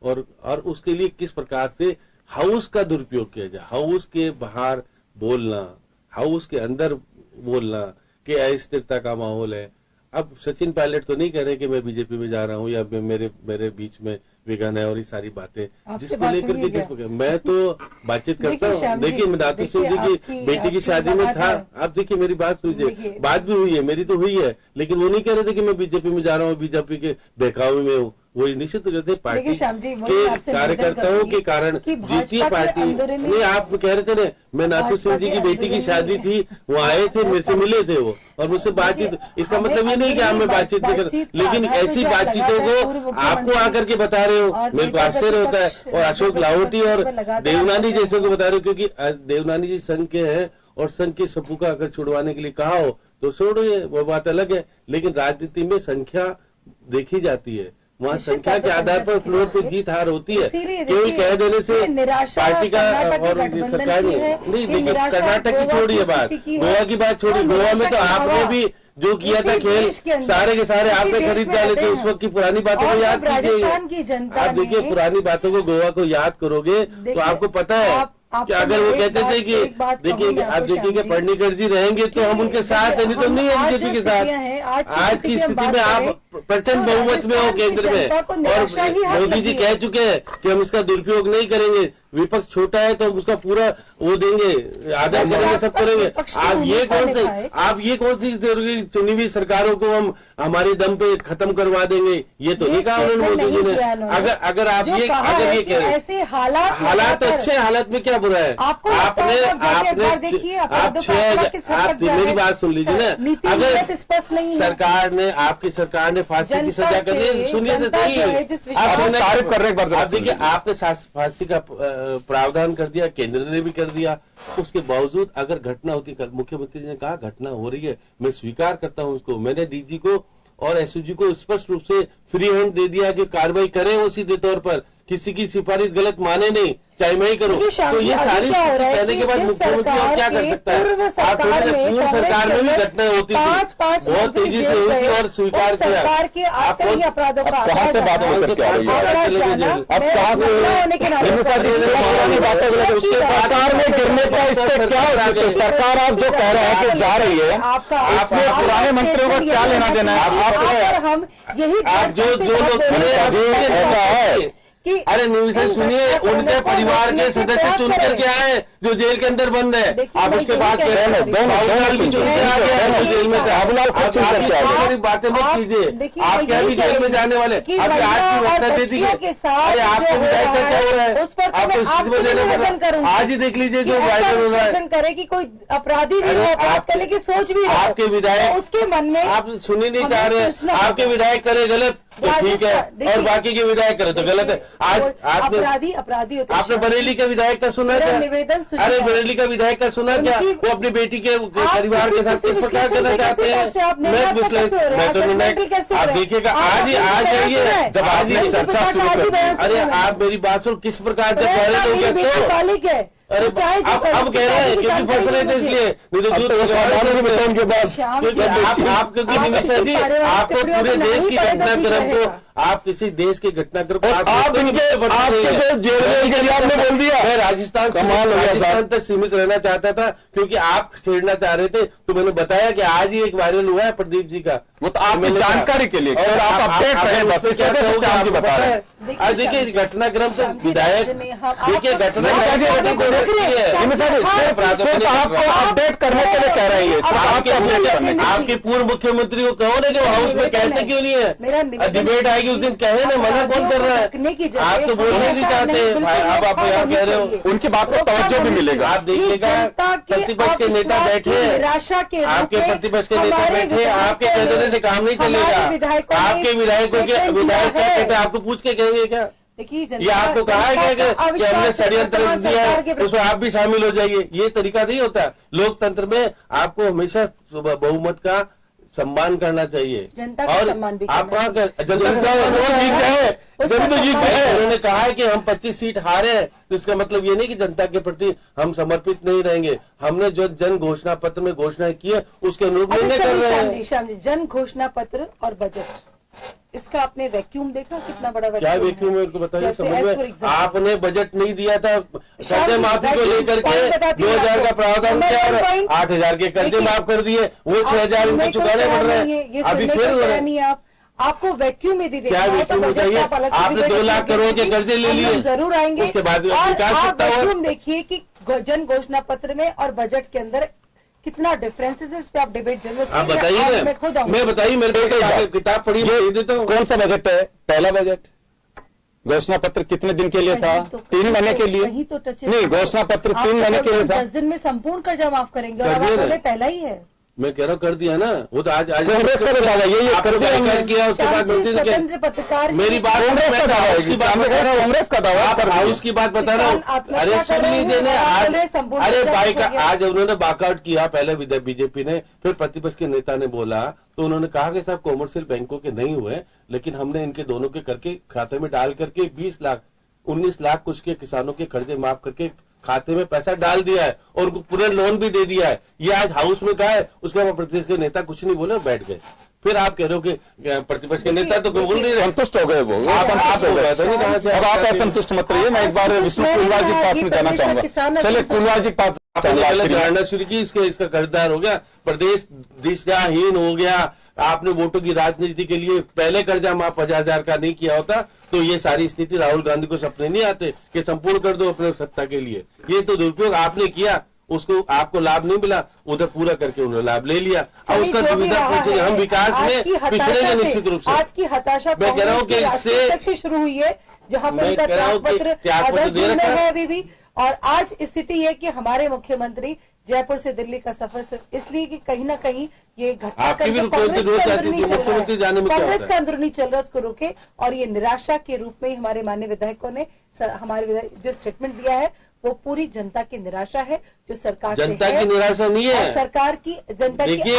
और उसके लिए किस प्रकार से हाउस का दुरुपयोग किया जाए। हाउस के बाहर बोलना, हाउस के अंदर बोलना कि अस्थिरता का माहौल है। अब सचिन पायलट तो नहीं कह रहे कि मैं बीजेपी में जा रहा हूं या मेरे बीच में वेगन है और ये सारी बातें आपसे जिसको बात लेकर हुई के है क्या? जिसको मैं तो बातचीत करता देखिए हूँ। श्याम जी, देखिए नाथू सिंह जी देखिए की बेटी की शादी में था, लगातार- आप देखिए मेरी बात सुनिए, देखिए- बात भी हुई है, मेरी तो हुई है, लेकिन वो नहीं कह रहे थे कि मैं बीजेपी में जा रहा हूँ, बीजेपी के बहकावे में हूँ। वो निश्चित रूप से पार्टी देखिए श्याम जी, वही के आपसे कार्यकर्ताओं निवेदन के कारण कि जीती भाजपा है के पार्टी। अंदरूनी- नहीं, आप कह रहे थे ना, मैं नाथू सिंह जी की बेटी की शादी थी, वो आए थे, मेरे से मिले थे वो, और मुझसे बातचीत, इसका मतलब ये नहीं कि आप में बातचीत नहीं कर, लेकिन ऐसी बातचीतों को आपको आकर के बता रहे हो, मेरे को आश्चर्य होता है। और अशोक लाहोटी और देवनानी जैसे को बता रहे हो, क्योंकि देवनानी जी संघ के हैं और संघ के सबू का अगर छुड़वाने के लिए कहा हो तो छोड़िए, वो बात अलग है, लेकिन राजनीति में संख्या देखी जाती है, वहाँ संख्या के आधार पर फ्लोर पे जीत हार होती है। केवल कह देने से पार्टी का और सरकार नहीं देखिए, कर्नाटक की छोड़िए बात, गोवा की बात छोड़िए, गोवा में तो आपने भी जो किया था खेल, सारे के सारे आपने खरीद डाले थे, उस वक्त की पुरानी बातों को याद कीजिए। आप देखिए पुरानी बातों को, गोवा को याद करोगे तो आपको पता है कि अगर वो कहते थे कि देखिए आप देखिए कि पर्णिकर जी रहेंगे तो हम उनके साथ है, नहीं तो नहीं है बीजेपी के साथ। आज की स्थिति में आप प्रचंड बहुमत में हो केंद्र में, और मोदी जी कह चुके हैं कि हम इसका दुरुपयोग नहीं करेंगे, विपक्ष छोटा है तो हम उसका पूरा वो देंगे, आदर करेंगे, सब करेंगे। आप ये कौन सी चुनी हुई सरकारों को हम हमारे दम पे खत्म करवा देंगे, ये तो नहीं कहा उन्होंने मोदी जी ने। अगर आप ये कह रहे ऐसे हालात अच्छे हालात में क्या बुरा है? आपने मेरी बात सुन लीजिए ना, अगर स्पष्ट नहीं सरकार ने आपकी सरकार ने फांसी की सजा कर दी, सुनिए तो सही, तारीफ कर रहे एक बार। आप देखिए आपने फांसी का प्रावधान कर दिया, केंद्र ने भी कर दिया, उसके बावजूद अगर घटना होती, कल मुख्यमंत्री जी ने कहा घटना हो रही है, मैं स्वीकार करता हूं उसको, मैंने डीजी को और एसओजी को स्पष्ट रूप से फ्री हैंड दे दिया कि कार्रवाई करें वो सीधे तौर पर, किसी की सिफारिश गलत माने नहीं, चाहे मैं ही करूं। तो ये सारी कहने के बाद मुख्यमंत्री और क्या कर सकता है? आप पूर्व सरकार में भी घटनाएं होती थी, बहुत तेजी से हुई और स्वीकार किया। कहाँ से बात करके आ रही है? अब कहाँ से उसके सरकार में गिरने का इससे क्या हो? सरकार आप जो कह रहे हैं कि जा रही है, आपने पुराने मंत्रियों का क्या लेना देना है? आप जो लोग खड़े कि अरे न्यूज़ सुनिए, उनके परिवार के सदस्य चुन करके आए जो जेल के अंदर बंद है, आप उसके बाद कह रहे हैं जेल में थे। बातें मत कीजिए, आप क्या भी जेल में जाने वाले, अभी आज की घटना दे दी, अरे आपके विधायक का क्या हो रहा है, आपको स्थिति में देना पड़ा, आज ही देख लीजिए जो वायरल हो रहा है। करे कि कोई अपराधी भी हो, अपराध करने की सोच भी हो, आपके विधायक उसके मन में आप सुन ही नहीं चाह रहे, आपके विधायक करे गलत तो ठीक है, और बाकी के विधायक करे तो गलत है। आज आपने अपराधी होते आपने बरेली का विधायक का सुना क्या? अरे बरेली का विधायक का सुना क्या? वो अपनी बेटी के परिवार के साथ किस प्रकार करना चाहते हैं? मैं तो निर्णय आप देखिएगा, आज जाइए, जब आज ये चर्चा शुरू कर, अरे आप मेरी बात सुन, किस प्रकार से कह रहे लोग, अरे अब कह रहे हैं क्योंकि फंस रहे थे इसलिए, नहीं तो दूध के बाद आप क्योंकि निमिषा जी आपको पूरे देश की घटनाक्रम को, आप किसी देश के घटनाक्रम को आप इनके जेल में आपने बोल दिया। मैं राजस्थान तक सीमित रहना चाहता था क्योंकि आप छेड़ना चाह रहे थे, तो मैंने बताया कि आज ही एक वायरल हुआ है प्रदीप जी का, वो तो आपकी जानकारी के लिए और आप अपडेट रहे, बस जी बता रहे हैं। आज देखिए घटनाक्रम से विधायक, देखिए घटना आपको अपडेट करने के लिए कह रहे हैं। आपके पूर्व मुख्यमंत्री को कहो ना कि वो हाउस में कहते क्यों नहीं है, डिबेट आएगी उस दिन कहे ना, मना कौन कर रहा है? आप तो बोलने नहीं चाहते, अब आप यहाँ कह रहे हो, उनकी बात को तवज्जो भी मिलेगा। आप देखिएगा प्रतिपक्ष के नेता बैठे, आपके प्रतिपक्ष के नेता बैठे, आपके कहने से काम नहीं चलेगा। आपके विधायकों के विधायक क्या कहते हैं, आपको पूछ के कहेंगे क्या? ये आपको कहा है क्या कि हमने षड्यंत्र दिया है उसमें आप भी शामिल हो जाइए? ये तरीका नहीं होता। लोकतंत्र में आपको हमेशा बहुमत का सम्मान करना चाहिए, जनता का सम्मान भी आप कहाँ जीत गए, उन्होंने कहा है कि हम 25 सीट हारे हैं, तो इसका मतलब ये नहीं कि जनता के प्रति हम समर्पित नहीं रहेंगे। हमने जो जन घोषणा पत्र में घोषणा की है उसके अनुरूप निर्णय कर रहे हैं। श्याम जी, जन घोषणा पत्र और बजट, इसका आपने वैक्यूम देखा? कितना बड़ा क्या वैक्यूम है उनको बताइए। समझ में आपने बजट नहीं दिया था, कर्जे माफी को लेकर के 2000 का प्रावधान किया और 8000 के कर्जे माफ कर दिए, वो 6000 उनको चुकाने पड़ रहे हैं। अभी फिर आपको वैक्यूम यदि क्या देखना है तो वैक्यूम बजट चाहिए? आप अलग से आपने डिबेट 2 लाख करोड़ के कर्जे ले लिए, जरूर आएंगे। उसके बाद और विकास आप कितना हुआ? वैक्यूम देखिए कि जन घोषणा पत्र में और बजट के अंदर कितना डिफरेंसेस, इस पे आप डिबेट जरूर आप बताइए ना, मैं बताइए, मेरे को किताब पढ़ी मैं देता हूँ। कौन सा बजट है? पहला बजट घोषणा पत्र कितने दिन के लिए था? 3 महीने के लिए। वही तो टच नहीं, घोषणा पत्र 3 महीने के लिए था। 10 दिन में संपूर्ण कर्जा माफ करेंगे और आप बोले पहला ही है। मैं कह रहा हूँ कर दिया ना, वो तो आज कांग्रेस का दावा यही कर किया, उसके बाद स्वतंत्र पत्रकार मेरी बात कांग्रेस का दावा है, कांग्रेस का दावा। आप हाउस की बात बता रहा हूँ। अरे सुन लीजिए ना, अरे भाई का आज उन्होंने वॉकआउट किया, पहले बीजेपी ने, फिर प्रतिपक्ष के नेता ने बोला तो उन्होंने कहा कि साहब कॉमर्शियल बैंकों के नहीं हुए, लेकिन हमने इनके दोनों के करके खाते में डाल करके 20 लाख 19 लाख कुछ के किसानों के कर्जे माफ करके खाते में पैसा डाल दिया है और उनको पूरा लोन भी दे दिया है। ये आज हाउस में कहा है, उसके बाद प्रतिपक्ष के नेता कुछ नहीं बोले और बैठ गए। फिर आप कह रहे हो कि प्रतिपक्ष के नेता तो बोल नहीं रहे, संतुष्ट हो गए, वो संतुष्ट हो गए। अब आप असंतुष्ट मत रहिए, मैं एक बार विष्णु कुलवाल जी के पास में जाना चाहूंगा। चलिए कुलवाल जी के पास धारणा शुरू की, इसका कर्जदार हो गया, प्रदेश दिशाहीन हो गया। आपने वोटों की राजनीति के लिए पहले कर्जा माफ 50,000 का नहीं किया होता तो ये सारी स्थिति राहुल गांधी को सपने नहीं आते कि संपूर्ण कर दो अपने सत्ता के लिए। ये तो दुरुपयोग आपने किया, उसको आपको लाभ नहीं मिला, उधर पूरा करके उन्होंने लाभ ले लिया। अब उसका दुविधा पूछेंगे, हम विकास में पिछड़ेंगे निश्चित रूप से। आज की हताशा मैं कह रहा हूँ कि इससे शुरू हुई है, जहां पर उनका त्यागपत्र जेल में है अभी भी। और आज स्थिति है कि हमारे मुख्यमंत्री जयपुर से दिल्ली का सफर सिर्फ इसलिए कि कहीं ना कहीं ये घटना कांग्रेस का अंदरूनी चल रहा है, उसको रोके। और ये निराशा के रूप में ही हमारे माननीय विधायकों ने हमारे विधायक जो स्टेटमेंट दिया है वो पूरी जनता की निराशा है, जो सरकार जनता की निराशा नहीं है, सरकार की जनता की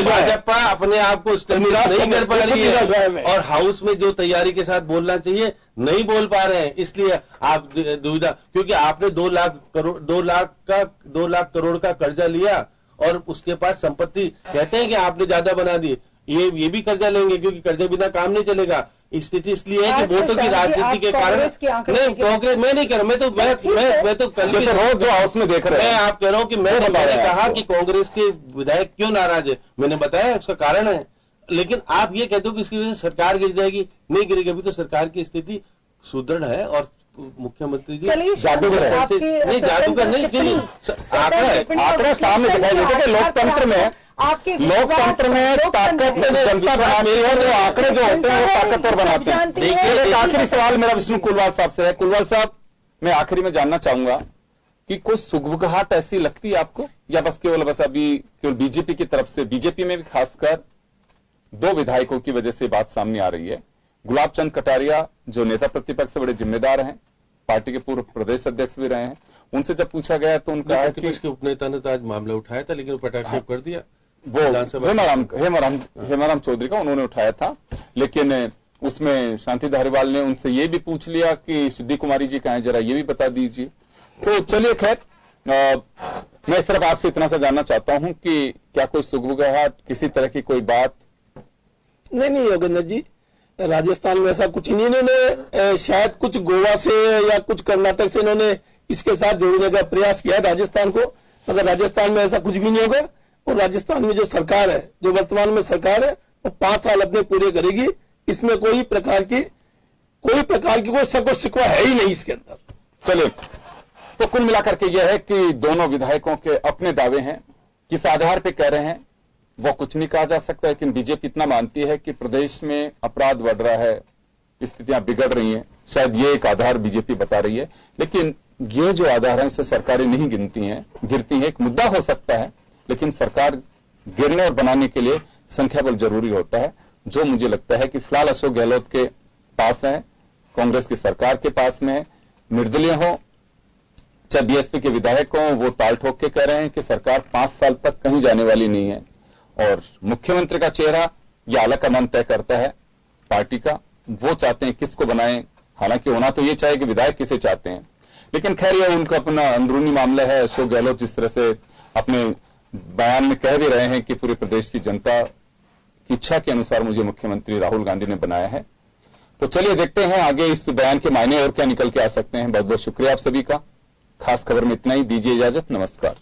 भाजपा अपने आप को निराश नहीं कर पा रही है और हाउस में जो तैयारी के साथ बोलना चाहिए नहीं बोल पा रहे हैं। इसलिए आप दुविधा, क्योंकि आपने 2 लाख करोड़ का कर्जा लिया और उसके पास संपत्ति कहते हैं कि आपने ज्यादा बना दी, ये भी कर्जा लेंगे क्योंकि कर्जा बिना काम नहीं चलेगा। स्थिति इसलिए है कि वोटों की राजनीति के कारण नहीं, कांग्रेस मैं नहीं कर रहा, मैं तो कल भी रोज जो हाउस में देख रहे हैं। मैं आप कह रहा हूँ कि मैंने कहा कि कांग्रेस के विधायक क्यों नाराज है, मैंने बताया उसका कारण है। लेकिन आप ये कहते हो कि इसकी वजह से सरकार गिर जाएगी, नहीं गिरेगी। अभी तो सरकार की स्थिति सुदृढ़ है और मुख्यमंत्री जी जादूगर है, नहीं जादूगर नहीं, आंकड़े सामने दिखाई देते कि लोकतंत्र में ताकत जनता बनाती है, वो आंकड़े जो होते हैं वो ताकतवर बनाते हैं। देखिए एक आखिरी सवाल मेरा विष्णु कुलवाल साहब से है। कुलवाल साहब, मैं आखिरी में जानना चाहूंगा कि कोई सुगबुगाहट ऐसी लगती है आपको, या बस अभी केवल बीजेपी की तरफ से, बीजेपी में भी खासकर 2 विधायकों की वजह से बात सामने आ रही है। गुलाब चंद कटारिया जो नेता प्रतिपक्ष से बड़े जिम्मेदार हैं, पार्टी के पूर्व प्रदेश अध्यक्ष भी रहे हैं, उनसे जब पूछा गया तो उनका है कि उपनेता ने तो आज मामला उठाया था लेकिन पटाक्षेप कर दिया। वो हेमाराम चौधरी का उन्होंने उठाया था, लेकिन उसमें शांति धारीवाल ने उनसे ये भी पूछ लिया कि सिद्धि कुमारी जी कहाँ हैं, जरा ये भी बता दीजिए। तो चलिए खैर, मैं सिर्फ आपसे इतना सा जानना चाहता हूं कि क्या कोई सुगबुगाहट, किसी तरह की कोई बात? नहीं योगेंद्र जी, राजस्थान में ऐसा कुछ नहीं। इन्होंने शायद कुछ गोवा से या कुछ कर्नाटक से इन्होंने इसके साथ जोड़ने का प्रयास किया राजस्थान को, मगर राजस्थान में ऐसा कुछ भी नहीं होगा। और राजस्थान में जो सरकार है, जो वर्तमान में सरकार है, वो 5 साल अपने पूरे करेगी। इसमें कोई प्रकार की कोई शक शिकवा है ही नहीं इसके अंदर। चलिए, तो कुल मिलाकर के यह है कि दोनों विधायकों के अपने दावे हैं, किस आधार पर कह रहे हैं वो कुछ नहीं कहा जा सकता, लेकिन बीजेपी इतना मानती है कि प्रदेश में अपराध बढ़ रहा है, स्थितियां बिगड़ रही हैं, शायद ये एक आधार बीजेपी बता रही है। लेकिन ये जो आधार है उससे सरकारें नहीं गिरती हैं। एक मुद्दा हो सकता है, लेकिन सरकार गिरने और बनाने के लिए संख्या बल जरूरी होता है, जो मुझे लगता है कि फिलहाल अशोक गहलोत के पास है, कांग्रेस की सरकार के पास में है। निर्दलीय हो चाहे बीएसपी के विधायक हो, वो ताल ठोक के कह रहे हैं कि सरकार 5 साल तक कहीं जाने वाली नहीं है और मुख्यमंत्री का चेहरा यह आला कमान तय करता है पार्टी का। वो चाहते हैं किसको बनाएं, हालांकि होना तो ये चाहे कि विधायक किसे चाहते हैं, लेकिन खैर ये उनका अपना अंदरूनी मामला है। अशोक गहलोत जिस तरह से अपने बयान में कह भी रहे हैं कि पूरे प्रदेश की जनता की इच्छा के अनुसार मुझे मुख्यमंत्री राहुल गांधी ने बनाया है। तो चलिए देखते हैं आगे इस बयान के मायने और क्या निकल के आ सकते हैं। बहुत बहुत शुक्रिया आप सभी का। खास खबर में इतना ही, दीजिए इजाजत, नमस्कार।